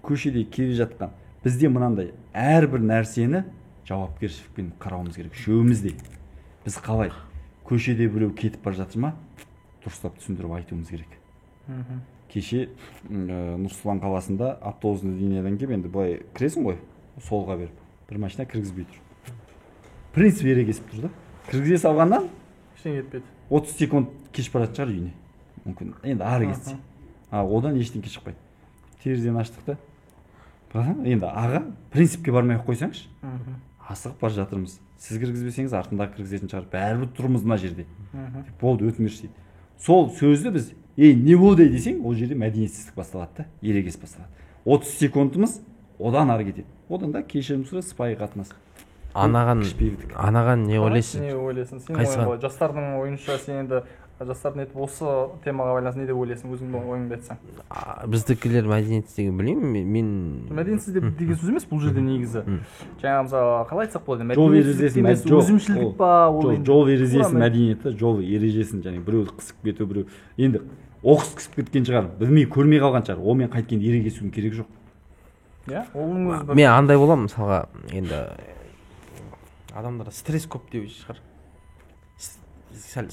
көшеде келе жатқан бізде мынандай әрбір нәрсені жауапкершілікпен қарауымыз керек. Үшеумізде. Біз қалай көшеде біреу кетіп бара жатыр ма? Дұрыстап түсіндіріп айтуымыз керек. Кеше Нұрсұлтан қаласында автобустың линиядан келіп, енді былай кіресің ғой, солға беріп, бір машина кіргізбей тұр. Принцип ерегесіп тұр да. Кіргізе салғаннан ештеңе кетпеді. 30 секунд кеш баратын шығар үйіне. Мүмкін. Енді ары кетсе. Одан ештеңе шықпайды. Терезені аштық та. Енді аға принципке бармай қойсаңшы. Асығып бара жатырмыз. Сіз кіргізбесеңіз артында кіргізетін шығар. Бәрібір тұрмыз мына жерде. Болды, өтініш дейді. Сол сөзді біз не болды десең, ол жерде мәдениетсіздік басталады да, ерегес басталады. 30 секундымыз одан ары кетеді. Одан да кешірім сұрап сыпайы қатынас. Анаған не ойлайсың? Не ойлайсың? Сен ойың жастардың ойынша сен енді жастардың етіп осы темаға байланысты не деп ойлайсың, өзіңнің ойыңды айтсаң? Біздікілер мәдениетсіздігін білмеймін, мен мәдениетсіз деген сөз емес бұл жерде негізі. Жаңа мысалы қалай айтсақ болады? Жол ережесін өзімшілдік па? Жол ережесін мәдениеті, жол ережесін және біреу қысып кету, біреу енді оқыс қысып кеткен шығар, білмей көрмей қалған шығар. Онымен қайткен ерегесудің керегі жоқ. Иә, оның өзі. Мен андай боламын, мысалға енді адамдар стресс көп деу шығар.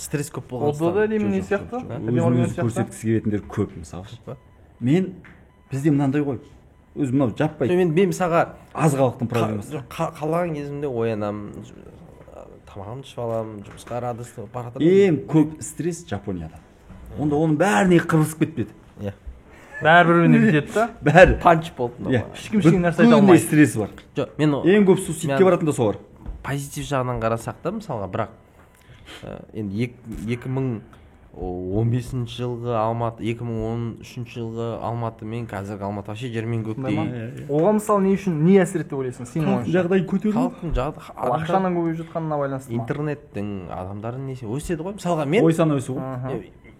Стресс көп болған. Олда да немен не сияқты? Өзін көрсеткісі келетіндер көп, мысалы. Мен бізде мынандай ғой. Өзім мынау жаппай. Мен мысалға аз халықтың проблемасы. Қалаған кезімде оянамын, тамағымды ішіп аламын, жұмысқа радостық баратырмын. Ең көп стресс Жапонияда. Онда оның бәріне қырылысып кетпеді. Иә. Бәрі-біріне бітеді да? Бәрі панч болды. Ешкім нәрсе айта алмайды. Стресс бар. Жоқ, мен ең көп суицидке баратын да солар. Позитив жағынан қарасақ та, мысалға, бірақ енді 2015 жылғы Алматы, 2013 жылғы Алматы мен қазіргі Алматы вообще жер мен көктей. Оған мысалы не үшін не әсер етті ойлайсың? Сенің ойыңша? Жағдай көтерілді. Халықтың жағдайы, ақшаның көбейіп жатқанына байланысты ма? Интернеттің адамдардың несі өседі ғой. Мысалға мен ой саны өсу ғой.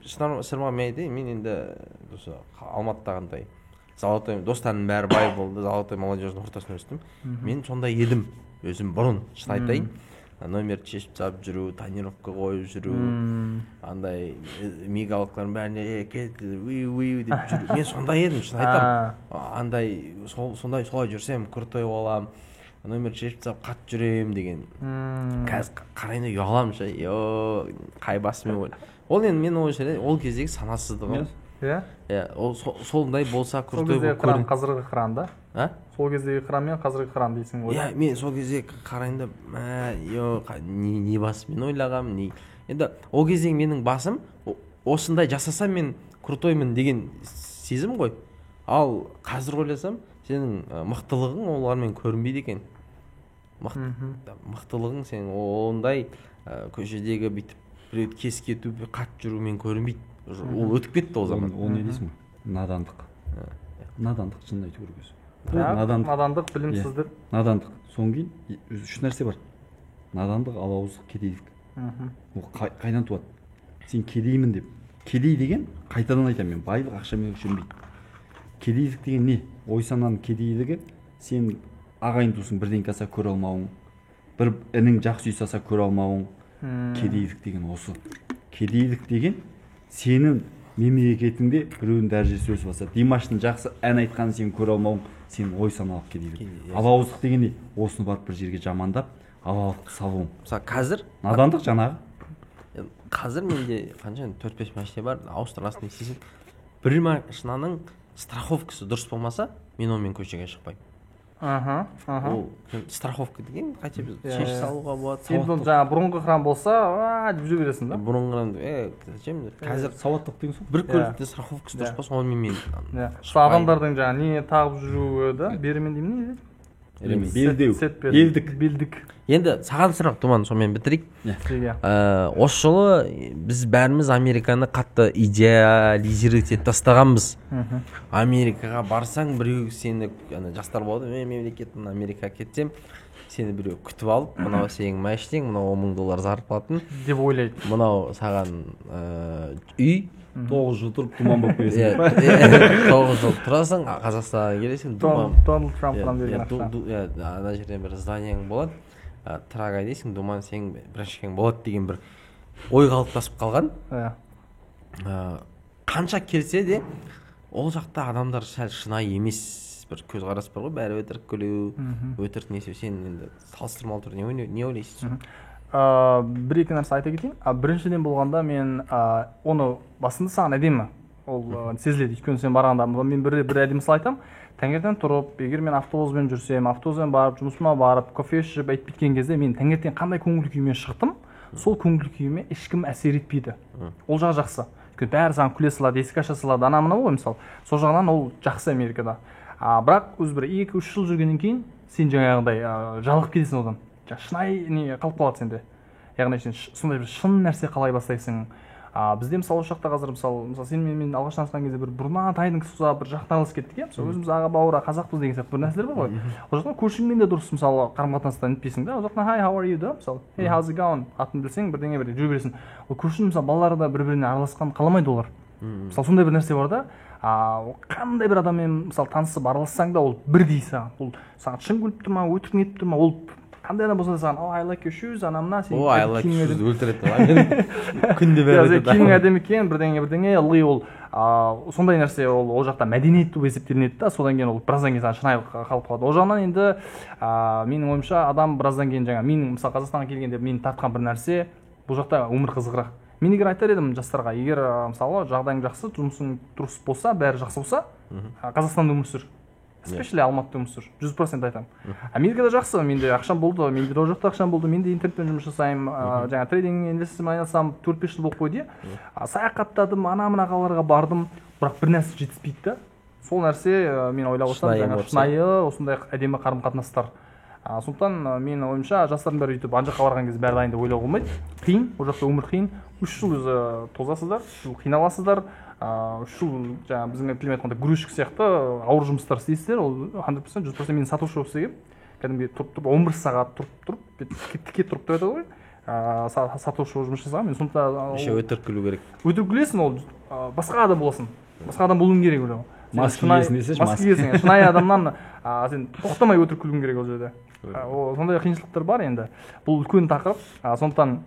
Шынарма мен айтайын, мен енді Алматыдағындай золотой достарымның бәрі бай болды, золотой молодеждің ортасында өстім. Мен сондай едім өзім бұрын, шын айтайын. Номерді шешіп салып жүру, тонировка қойып жүру, андай мигалықтардың бәріне кетті, деп жүру. Мен сондай едім, шын айтамын. Андай солай жүрсем крутой боламын, номерді шешіп салып қатты жүрем деген. Қазір қарайында ұяламын ше, қай басымен ой. Ол енді мен ойша ол кездегі санасыздығым. Иә, солдай болса крутой болып көрінеді. Қазіргі қыран да? Сол кездегі қыран мен қазіргі қыран дейсің ғой. Иә, мен сол кездегі қарайында не басым мен ойлағам, енді ол кездегі менің басым осындай жасасам мен крутоймын деген сезім ғой. Ал қазір ойласам сенің мықтылығың олармен көрінбейді екен. Мықтылығың сен ондай көшедегі бүйтіп біреуді кесіп кету, қатып жүрумен көрінбейді. Ол өтіп кетті ол zaman. Ол не дейсің бе? Надандық. Надандық шынын айту керек өзі. Надандық, білімсіздік. Надандық. Содан кейін үш нәрсе бар. Надандық, алауыздық, кедейлік. Ол қайдан туады? Сен кедеймін деп. Кедей деген қайтадан айтамын мен, байлық ақшамен өлшенбейді. Кедейлік деген не? Ой сананың кедейлігі сен ағайын туысың бірдеңке алса көре алмауың, бір інің жақсы үй салса көре алмауың. Кедейлік деген осы. Кедейлік деген сенің мемлекетіңде біреудің дәрежесі өсіп алса, Димаштың жақсы ән айтқанын сен көре алмауың, сен ой саналық кедейлік. Алауыздық деген не? Осыны барып бір жерге жамандап, алауыздық салуың. Мысалы қазір Надандық жаңағы. Қазір менде қанша 4-5 машина бар, ауыстырасың істесең, бір машинаның страховкасы дұрыс болмаса, мен онымен көшеге шықпаймын. Ол страховка деген қайта біз шеш салуға болады. Сен жаңа бұрынғы кран болса, жүре бересің да? Бұрынғы кран, зачем? Қазір сауаттылық деген сол. бір көлікте страховкасы дұрыс болса, онымен мен адамдардың жаңа не тағып жүруі да, берімен деймін не? Белдеу. Белдік. Енді саған сұрақ, Думан, сонымен бітірейік. Осы жолы біз бәріміз Американы қатты идеализировать етіп тастағанбыз. Америкаға барсаң, біреу сені, жастар болды, мемлекеттен Америкаға кетсем, сені біреу күтіп алып, мынау сенің мәштең, мынау $10,000 зарплатын деп ойлайды. Мынау саған үй 9 жыл тұрып думан болып келесің. 9 жыл тұрасың, Қазақстанға келесің, Дональд Трамптан берген ақша. Ана жерден бір зданияң болады, Трагай дейсің, думан сенің біріншікең болады деген бір ой қалыптасып қалған. Қанша келсе де, ол жақта адамдар сәл шынайы емес, бір көзқарас бар ғой, бәрі өтірік күлеу, өтірік несеу. Сен енді салыстырмалы түрде не ойлайсың? Бір-екі нәрсе айта кетейін. Біріншіден болғанда мен оны басында саған әдемі ол сезіледі. Өйткені сен барғанда мен бір әдемі мысал айтамын. Таңертең тұрып, егер мен автобуспен жүрсем, автобуспен барып, жұмысыма барып, кофе ішіп айтып кеткен кезде мен таңертең қандай көңіл күймен шықтым, сол көңіл күйіме ешкім әсер етпейді. Ол жағы жақсы. Өйткені бәрі саған күле салады, есік аша салады, ана-мына ғой мысалы. Сол жағынан ол жақсы Америкада. Бірақ өзі бір 2-3 жыл жүргеннен кейін сен жаңағыдай жалығып кетесің одан. Шынайы не қалып қалады сенде. Яғни сен сондай бір шын нәрсе қалай бастайсың. Бізде мысалы осы жақта қазір мысалы сен мен алғаш танысқан кезде бір бұрыннан тайдың кісі ұзап бір жақтарылысып кеттік иә. Мысалы өзіміз аға бауыр қазақпыз деген сияқты бір нәрселер бар ғой. Ол жақта көршіңмен де дұрыс мысалы қарым-қатынаста нетпейсің да. Ол жақта hi how are you да мысалы hey how's it going атын білсең бірдеңе бір жүре бересің. Ол көршің мысалы балалары да бір-біріне араласқан қаламайды олар. Мысалы сондай бір нәрсе бар да. Қандай бір адаммен мысалы танысып аралассаң да ол бірдей саған. Ол саған шын күліп тұр ма, өтірік нетіп тұр ма, ол қандай адам болса да саған I like your shoes анамна сен I like your shoes өлтіреді ғой. Күнде бәрі киімің әдемі екен, бірдеңе ылғи ол сондай нәрсе ол жақта мәдениет деп есептелінеді да, содан кейін ол біраздан кейін саған шынайылық қалып қалады. Ол жағынан енді менің ойымша адам біраздан кейін жаңа менің мысалы Қазақстанға келгенде мені тартқан бір нәрсе бұл жақта өмір қызығырақ. Мен егер айтар едім жастарға, егер мысалы жағдайың жақсы, жұмысың дұрыс болса, бәрі жақсы болса, Қазақстанда өмір сүр. Especially Алматыда өмір сүр. 100% айтамын. Америкада жақсы, менде ақшам болды, менде ол жақта ақшам болды, менде интернетпен жұмыс жасаймын, жаңа трейдинг инвестициямен айналысамын, 4-5 жыл болып қойды. Саяхаттадым, ана-мына қалаларға бардым, бірақ бір нәрсе жетіспейді да. Сол нәрсе мен ойлап отырсам, шынайы, осындай әдемі қарым-қатынастар. Сондықтан менің ойымша жастардың бәрі өйтіп ана жаққа барған кезде бәрі дайын деп ойлауға болмайды. Қиын, ол жақта өмір қиын. 3 жыл өзі тозасыздар, 3 жыл қиналасыздар. 3 жыл жаңа біздің тілмен айтқанда грузчик сияқты ауыр жұмыстар істейсіздер. Ол 100%, 100% мен сатушы болып істегенмін. Кәдімгі тұрып 11 сағат тұрып, тіке тұрып деп айтады ғой. Сатушы болып жұмыс жасағанмын. Мен сондықтан еще өтірік күлу керек. Өтірік күлесің, ол басқа адам боласың. Басқа адам болуың керек ол. Маска киесің десеңші, маска киесің. Шынайы адамнан сен тоқтамай өтірік күлуің керек ол жерде. Сондай қиыншылықтар бар енді. Бұл үлкен тақырып. Сондықтан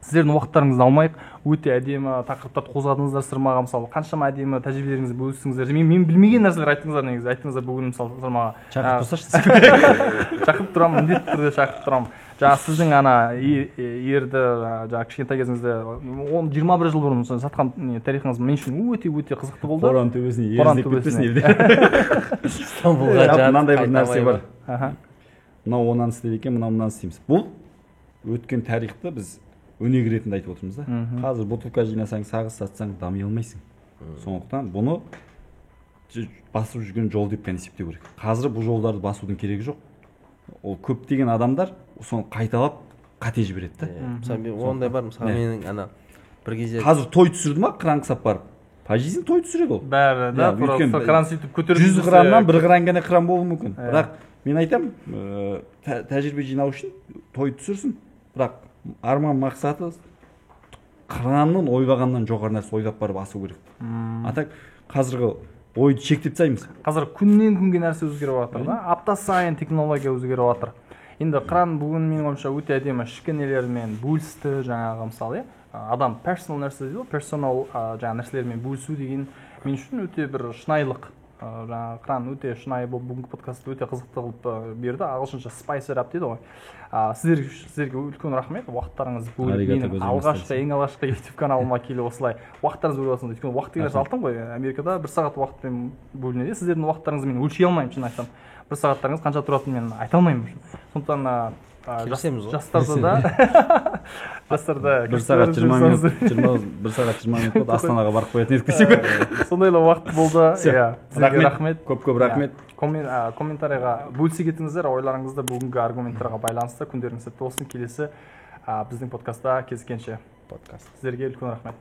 сіздердің уақыттарыңызды алмайық. Өте әдемі тақырыптарды қозғадыңыздар, сырмаға мысалы қаншама әдемі тәжірибелеріңізді бөлістіңіздер. Мен білмеген нәрселер айттыңыздар негізі. Айттыңыздар бүгін мысалы сырмаға. Шақырып тұрсашы. Шақырып тұрамын, міндетті түрде шақырып тұрамын. Жаңа сіздің ана ерді жаңа кішкентай кезіңізде 21 жыл бұрын сатқан тарихыңыз мен үшін өте қызықты болды. Боран төбесіне еріздеп кетпесін елде. Стамбулға мынандай бір нәрсе бар. Мынау онан істеді екен, мынау мынаны істейміз. Бұл өткен тарихты біз өнеге ретінде айтып отырмыз да. Қазір бутылка жинасаң, сағыз сатсаң дами алмайсың. Сондықтан бұны басып жүрген жол деп есептеу керек. Қазір бұл жолдарды басудың керегі жоқ. Ол көптеген адамдар соны қайталап қате жібереді да. Мысалы ондай бар, мысалы менің ана бір кезде қазір той түсірді ма, кран қысап барып, по жизни той түсіреді ол. Бәрі да, просто кран сөйтіп көтеріп 100 граммнан 1 грамм ғана кран болуы мүмкін. Бірақ мен айтам, тәжірибе жинау үшін той түсірсін. Бірақ арман мақсаты кранның ойлағаннан жоғары нәрсе ойлап барып асу керек. Атак қазіргі ойды шектеп тастаймыз. Қазір күннен күнге нәрсе өзгеріп жатыр да. Апта сайын технология өзгеріп жатыр. Енді кран бүгін менің ойымша өте әдемі кішкенелермен бөлісті, жаңағы мысалы, адам персонал нәрсе дейді, персонал жаңағы нәрселермен бөлісу деген мен үшін өте бір шынайылық. Жаңағы кран өте шынайы болып бүгінгі подкастты өте қызықты қылып берді. Ағылшынша spice up дейді ғой. Сіздерге үлкен рахмет, уақыттарыңыз бөліп менің ең алғашқы YouTube каналыма келіп осылай уақыттарыңыз бөліп жатсыңыз. Өйткені уақыт деген алтын ғой. Америкада 1 сағат уақытпен бөлінеді. Сіздердің уақыттарыңызды мен өлшей алмаймын, шын айтсам. 1 сағаттарыңыз қанша тұратынын мен айта алмаймын. Сондықтан жастарда 1 сағат 20 минут болды, Астанаға барып қоятын едік десек. Сондайлы уақыт болды. Сізге рахмет. Көп рахмет. Комментарийға бөлісе кетіңіздер ойларыңызды бүгінгі аргументтарға байланысты. Күндеріңіз сәтті болсын. Келесі біздің подкастта кездескенше. Сіздерге үлкен рахмет.